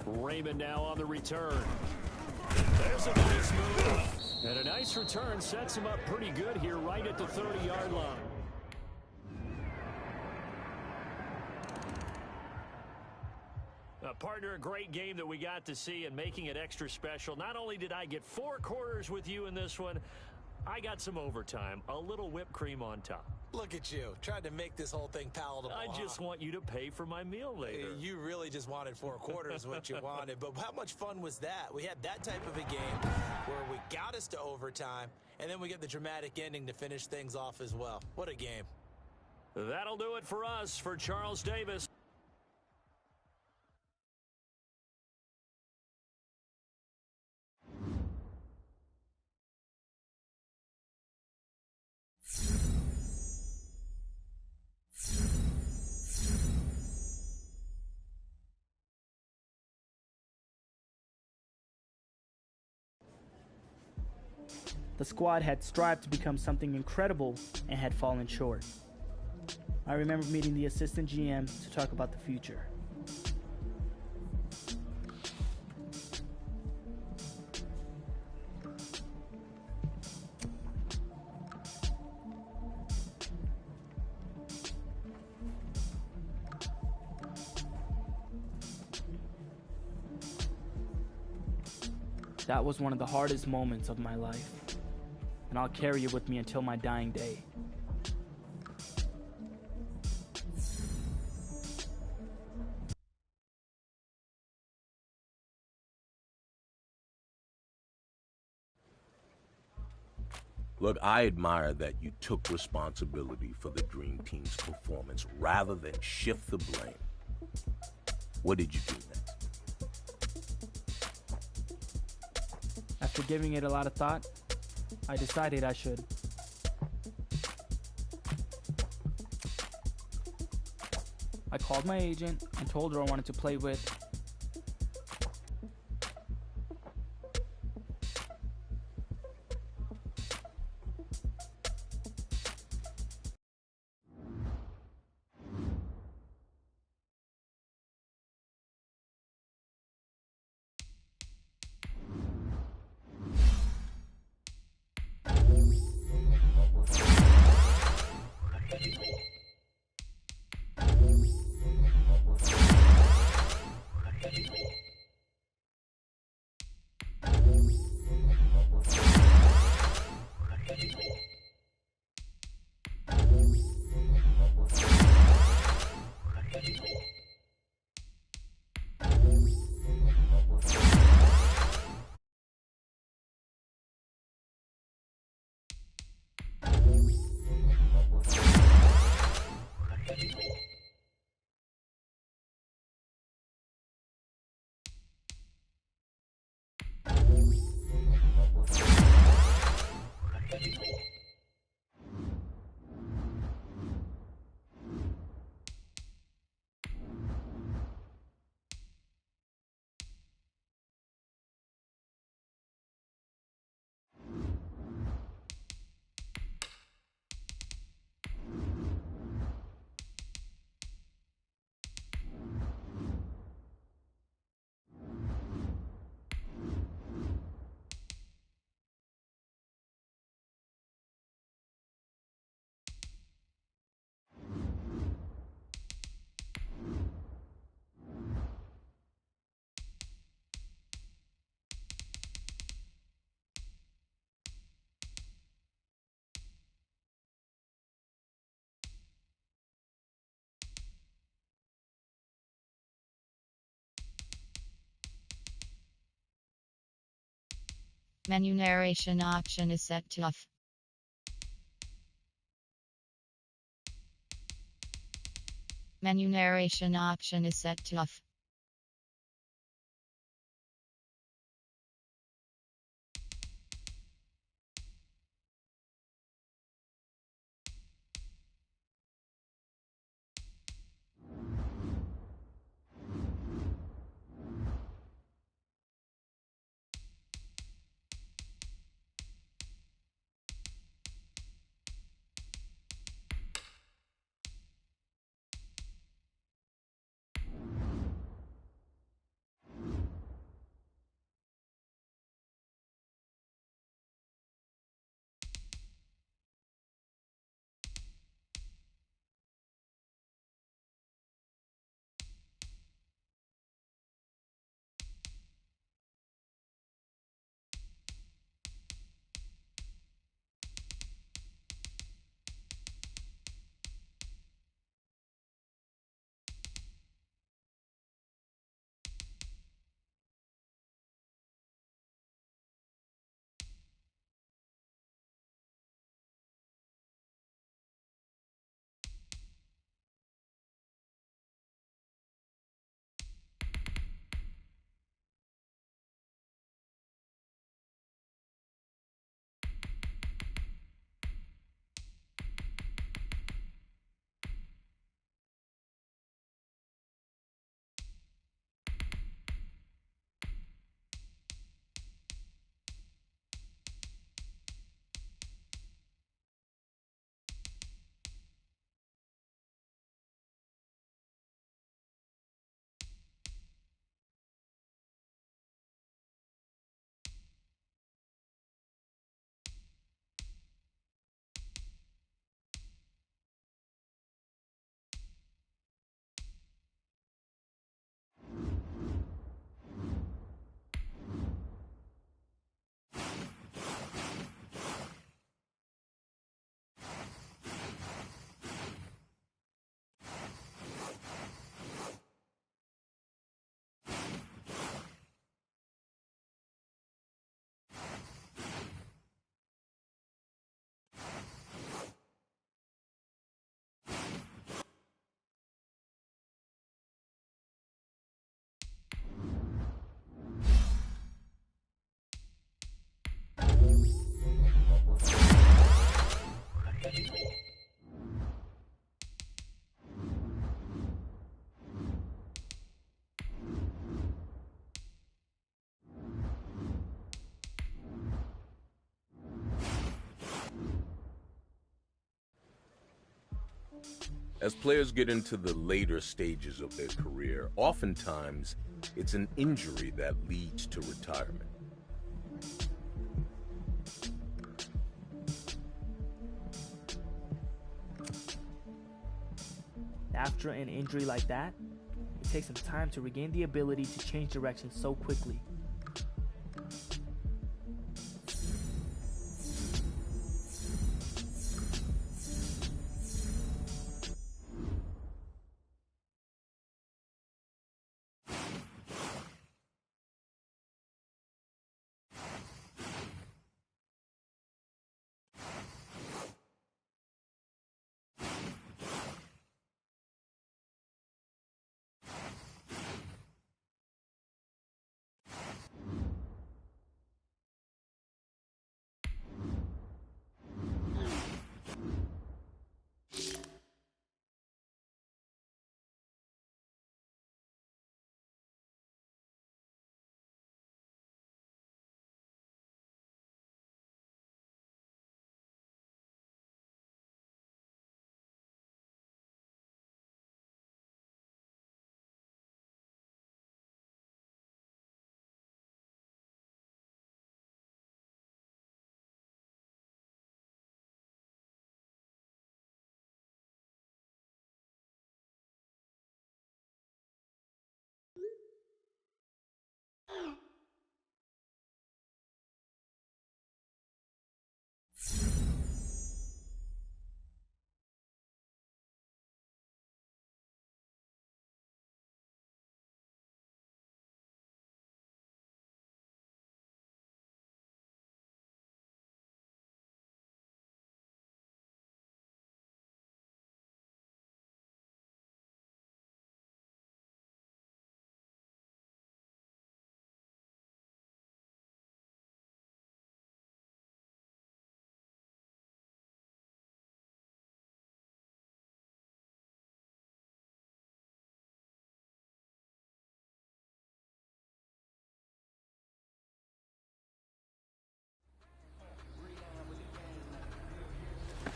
Raymond now on the return. There's a nice move. And a nice return sets him up pretty good here right at the 30-yard line. Partner, a great game that we got to see and making it extra special. Not only did I get 4 quarters with you in this one, I got some overtime, a little whipped cream on top. Look at you, trying to make this whole thing palatable. I just want you to pay for my meal later. You really just wanted 4 quarters what you wanted, but how much fun was that? We had that type of a game where we got us to overtime, and then we get the dramatic ending to finish things off as well. What a game. That'll do it for us. For Charles Davis. The squad had strived to become something incredible and had fallen short. I remember meeting the assistant GM to talk about the future. That was one of the hardest moments of my life, and I'll carry it with me until my dying day. Look, I admire that you took responsibility for the Dream Team's performance rather than shift the blame. What did you do next? After giving it a lot of thought, I decided I should. I called my agent and told her I wanted to play with Menu narration option is set to off. Menu narration option is set to off. As players get into the later stages of their career, oftentimes it's an injury that leads to retirement. After an injury like that, it takes some time to regain the ability to change direction so quickly.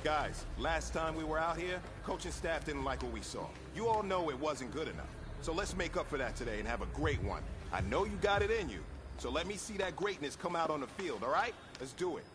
Guys, last time we were out here, coaching staff didn't like what we saw. You all know it wasn't good enough. So let's make up for that today and have a great one. I know you got it in you, so let me see that greatness come out on the field, all right? Let's do it.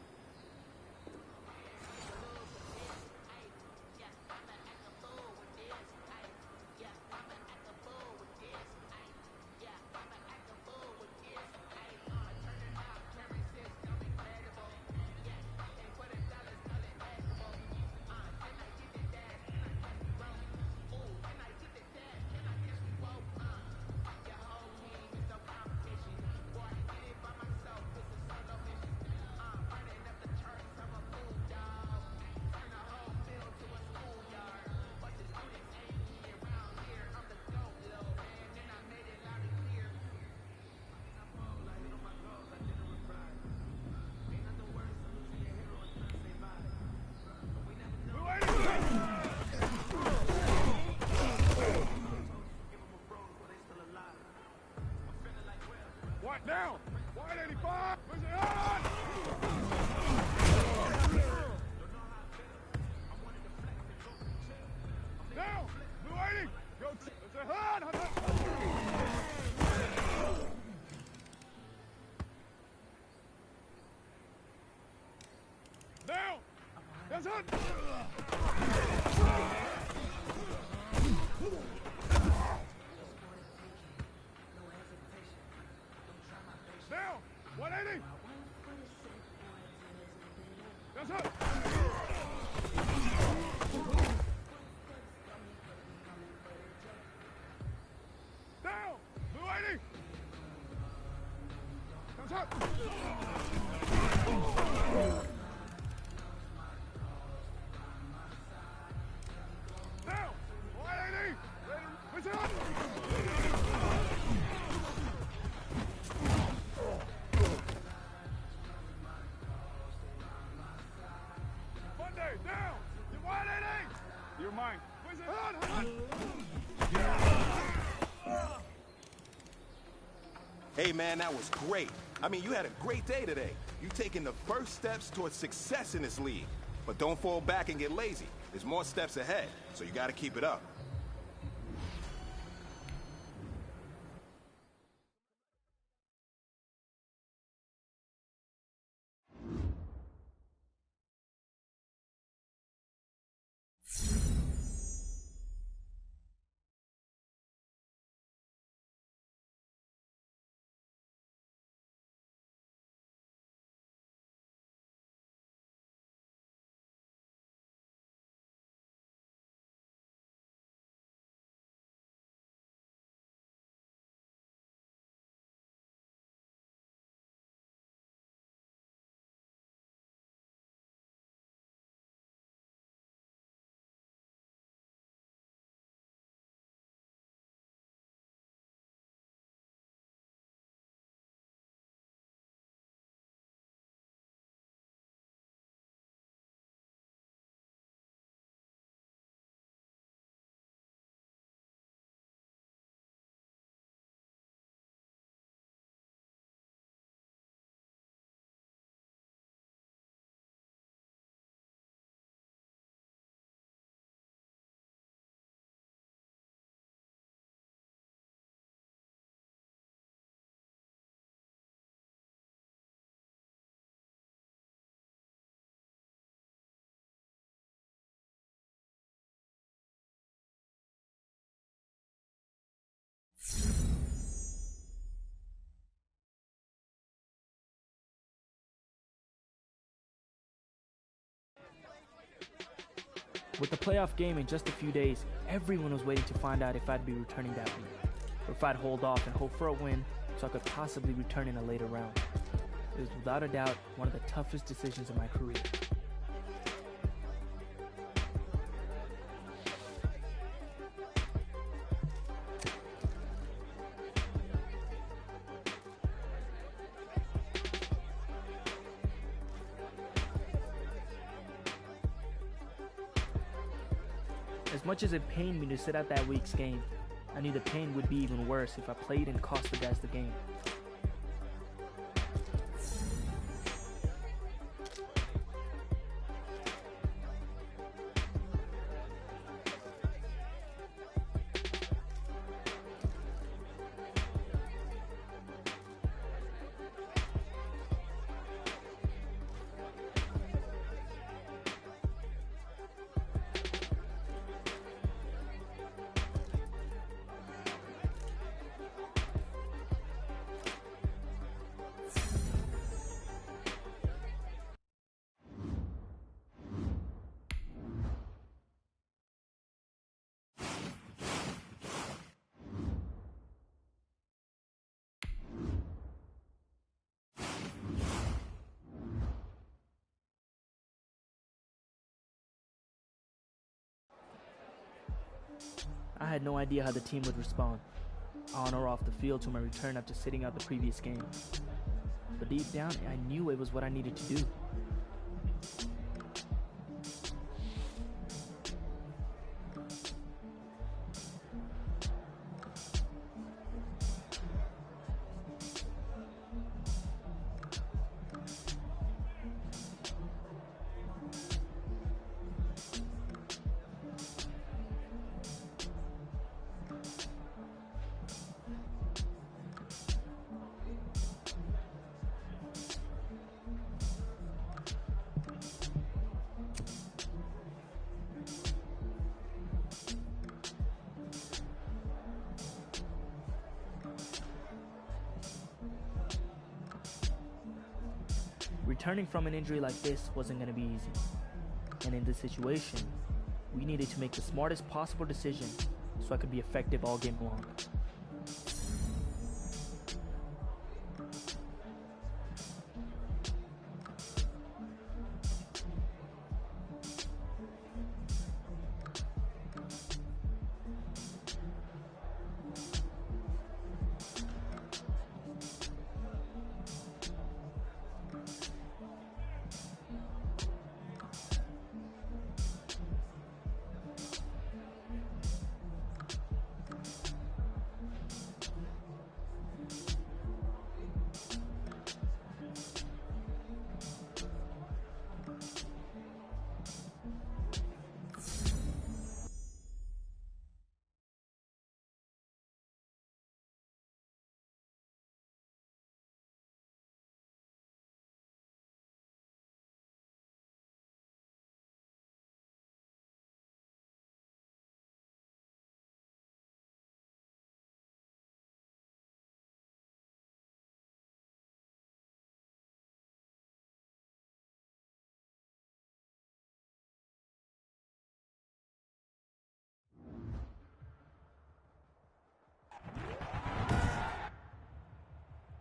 Down! 185! Push it on! Down! Blue 80! Go! It's a hard! Down! That's it! Down! 180! That's it! Down! Blue 80! That's it! Down! 180! Push it up! Down! You're 180! You're mine. Where's it? Hey, man, that was great. I mean, you had a great day today. You taking the first steps towards success in this league. But don't fall back and get lazy. There's more steps ahead, so you got to keep it up. With the playoff game in just a few days, everyone was waiting to find out if I'd be returning that week, or if I'd hold off and hope for a win so I could possibly return in a later round. It was without a doubt one of the toughest decisions of my career. As much as it pained me to sit out that week's game, I knew the pain would be even worse if I played and cost the guys the game. I had no idea how the team would respond, on or off the field, to my return after sitting out the previous game. But deep down, I knew it was what I needed to do. Returning from an injury like this wasn't going to be easy. And in this situation, we needed to make the smartest possible decision so I could be effective all game long.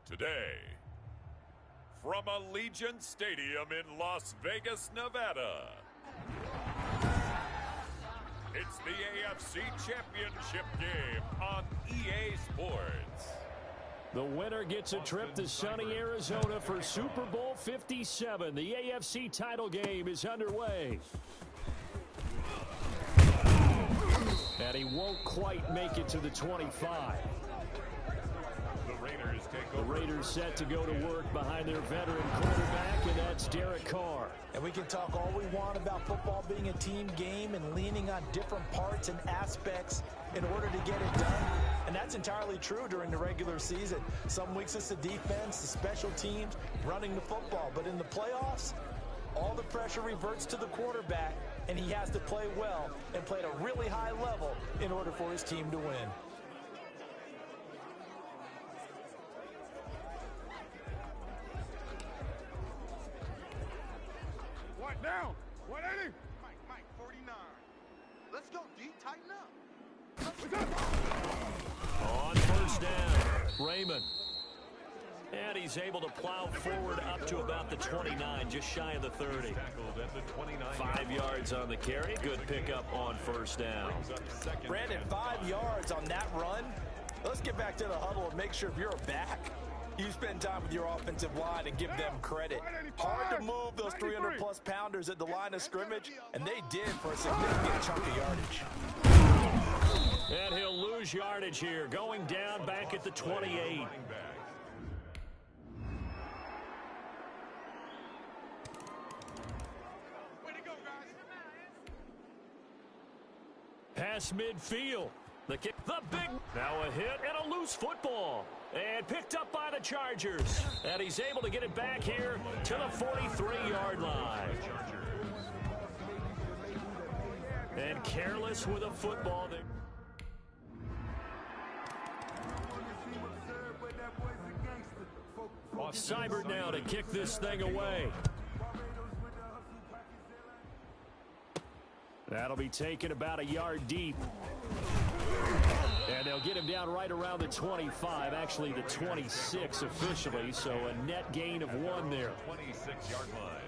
Today, from Allegiant Stadium in Las Vegas, Nevada, it's the AFC Championship game on EA Sports. The winner gets a trip to sunny Arizona for Super Bowl 57. The AFC title game is underway. And he won't quite make it to the 25. The Raiders set to go to work behind their veteran quarterback, and that's Derek Carr. And we can talk all we want about football being a team game and leaning on different parts and aspects in order to get it done. And that's entirely true during the regular season. Some weeks it's the defense, the special teams, running the football. But in the playoffs, all the pressure reverts to the quarterback, and he has to play well and play at a really high level in order for his team to win. Down! 180! Mike, 49. Let's go, D. Tighten up. On first down, Raymond. And he's able to plow forward up to about the 29, just shy of the 30. 5 yards on the carry. Good pickup on first down. Brandon, 5 yards on that run. Let's get back to the huddle and make sure if you're a back, you spend time with your offensive line and give them credit. Hard to move those 300-plus pounders at the line of scrimmage, and they did for a significant chunk of yardage. And he'll lose yardage here, going down back at the 28. Pass midfield. The kick, the big, now a hit and a loose football. And picked up by the Chargers. And he's able to get it back here to the 43-yard line. And careless with a football there. Seibert now to kick this thing away. That'll be taken about a yard deep. And they'll get him down right around the 25, actually the 26 officially, so a net gain of 1 there. 26-yard line.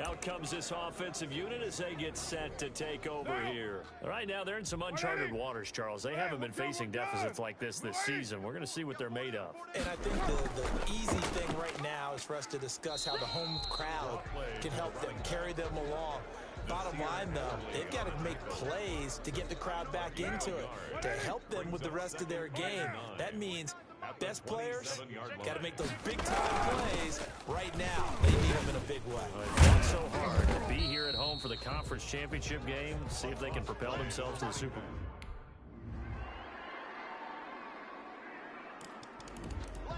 Out comes this offensive unit as they get set to take over here. Right now, they're in some uncharted waters, Charles. They haven't been facing deficits like this season. We're going to see what they're made of. And I think the easy thing right now is for us to discuss how the home crowd can help them, carry them along. Bottom line, though, they've got to make plays to get the crowd back into it, to help them with the rest of their game. That means best players got to make those big-time plays right now. They need them in a big way. It's not so hard to be here at home for the conference championship game, see if they can propel themselves to the Super Bowl.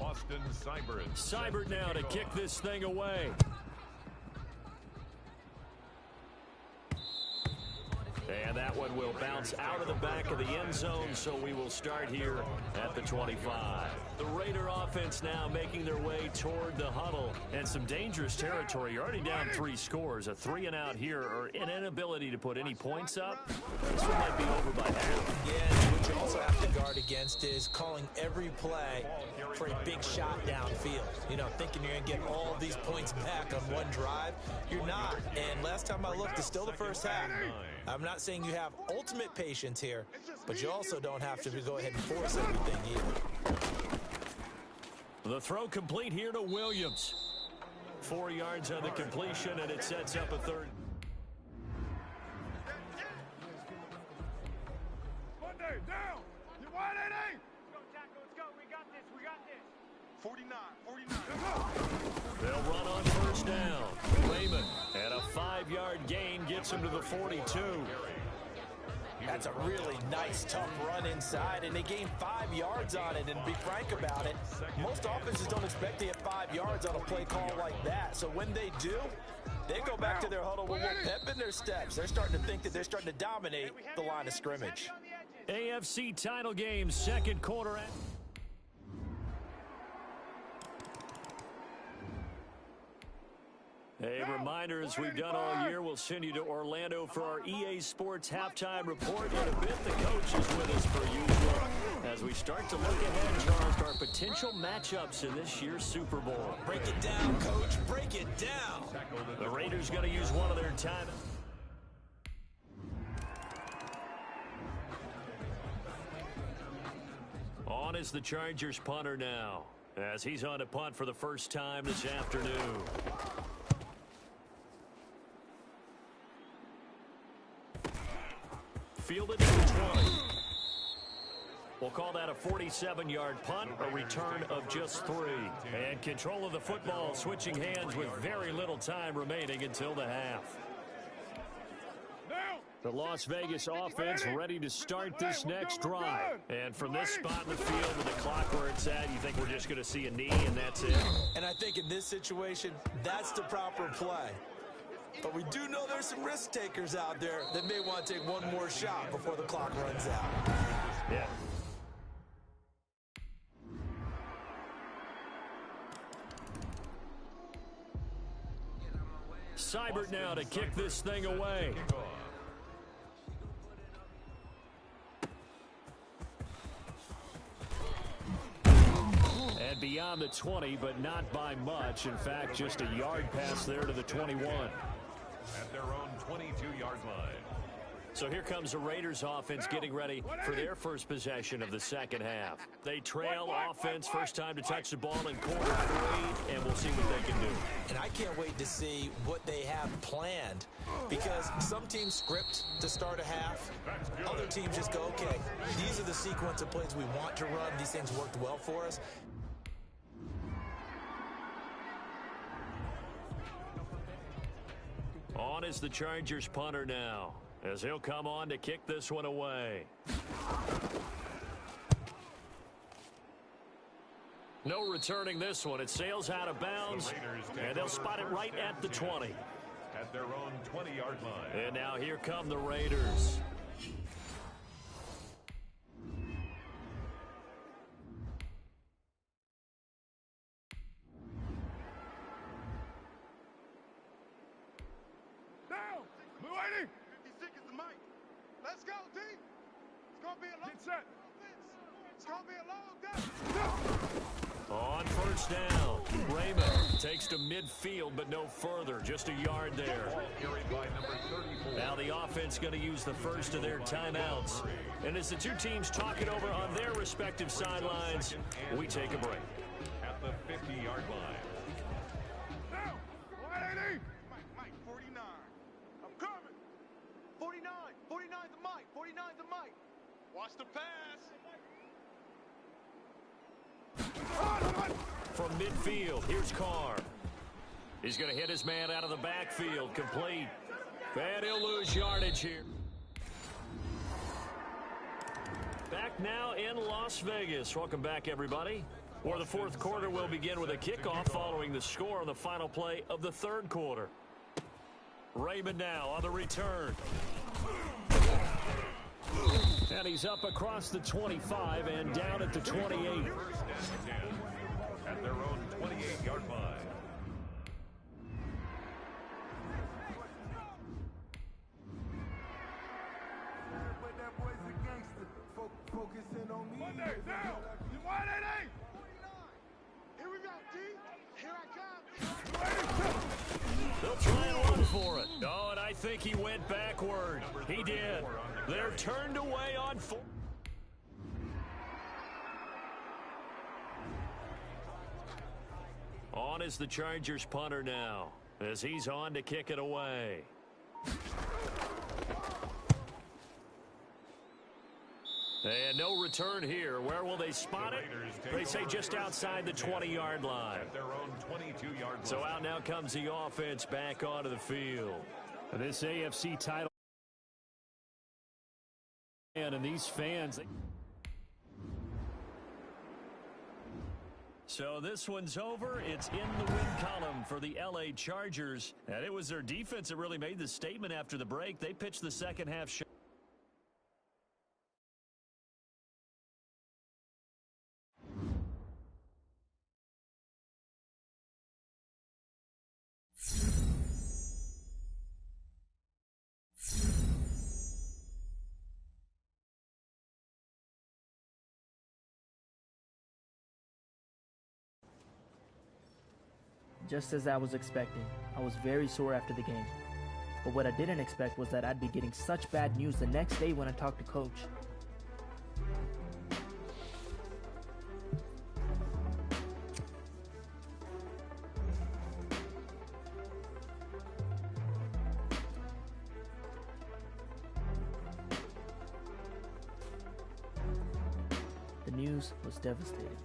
Austin Seibert. Seibert now to kick this thing away. And that one will bounce out of the back of the end zone, so we will start here at the 25. The Raider offense now making their way toward the huddle. And some dangerous territory. You're already down 3 scores. A 3-and-out here, or an inability to put any points up. This one might be over by half. Yeah, what you also have to guard against is calling every play for a big shot downfield. You know, thinking you're going to get all these points back on one drive. You're not. And last time I looked, it's still the first half. I'm not saying you have ultimate patience here, but you also don't have to go ahead and force everything either. The throw complete here to Williams. 4 yards on the completion, and it sets up a third. Monday, down! You wide, Eddie? Let's go, Tackle, let's go. We got this, we got this. 49. They'll run on first down. Raymond, and a 5-yard gain gets him to the 42. That's a really nice, tough run inside, and they gained 5 yards on it. And to be frank about it, most offenses don't expect to get 5 yards on a play call like that. So when they do, they go back to their huddle with a pep in their steps. They're starting to think that they're starting to dominate the line of scrimmage. AFC title game, second quarter. A reminder, as we've done all year, we'll send you to Orlando for our EA Sports halftime report. In a bit, the coach is with us per usual as we start to look ahead, Charles, to our potential matchups in this year's Super Bowl. Break it down, Coach. Break it down. The Raiders going to use one of their time. On is the Chargers punter now, as he's on to punt for the first time this afternoon. Fielded to the 20. We'll call that a 47-yard punt, a return of just 3. And control of the football switching hands with very little time remaining until the half. The Las Vegas offense ready to start this next drive. And from this spot in the field with the clock where it's at, you think we're just going to see a knee and that's it? And I think in this situation, that's the proper play. But we do know there's some risk takers out there that may want to take one more shot before the clock runs out. Yeah. Seibert now to kick this thing away. And beyond the 20, but not by much. In fact, just a yard pass there to the 21. At their own 22-yard line. So here comes the Raiders offense getting ready for their first possession of the second half. They trail offense, first time to touch the ball in quarter 3, and we'll see what they can do. And I can't wait to see what they have planned, because some teams script to start a half. Other teams just go, okay, these are the sequence of plays we want to run. These things worked well for us. On is the Chargers punter now, as he'll come on to kick this one away. No returning this one. It sails out of bounds, and they'll spot it right at the 20. At their own 20-yard line. And now here come the Raiders. Waiting. 56 is the mic. Let's go, D. It's going to be a long Get set. It's going to be a long day. On first down, Raymond takes to midfield, but no further. Just a yard there. Now the offense going to use the first of their timeouts. And as the two teams talk it over on their respective sidelines, we take a break. At the 50-yard line. Now, 180. Mike, 49. I'm coming. 49. 49's the Mike. 49's the Mike. Watch the pass. From midfield, here's Carr. He's going to hit his man out of the backfield, complete. And he'll lose yardage here. Back now in Las Vegas. Welcome back, everybody. For the fourth quarter, will begin with a kickoff following the score on the final play of the third quarter. Raymond now on the return. And he's up across the 25 and down at the 28. At their own 28-yard line. Focusing on me. Monday, now. You 180. Here we go, D. Here I come. They'll try and run for it. Oh, and I think he went backward. He did. They're turned away on four. On is the Chargers punter now, as he's on to kick it away. And no return here. Where will they spot it? They say just outside the 20-yard line. At their own 22-yard line. So out now comes the offense back onto the field. This AFC title. And these fans. So this one's over. It's in the win column for the LA Chargers. And it was their defense that really made the statement after the break. They pitched the second half shot. Just as I was expecting, I was very sore after the game. But what I didn't expect was that I'd be getting such bad news the next day when I talked to Coach. The news was devastating.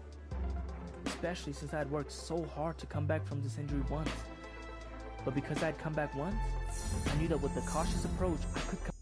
Especially since I had worked so hard to come back from this injury once. But because I had come back once, I knew that with a cautious approach, I could come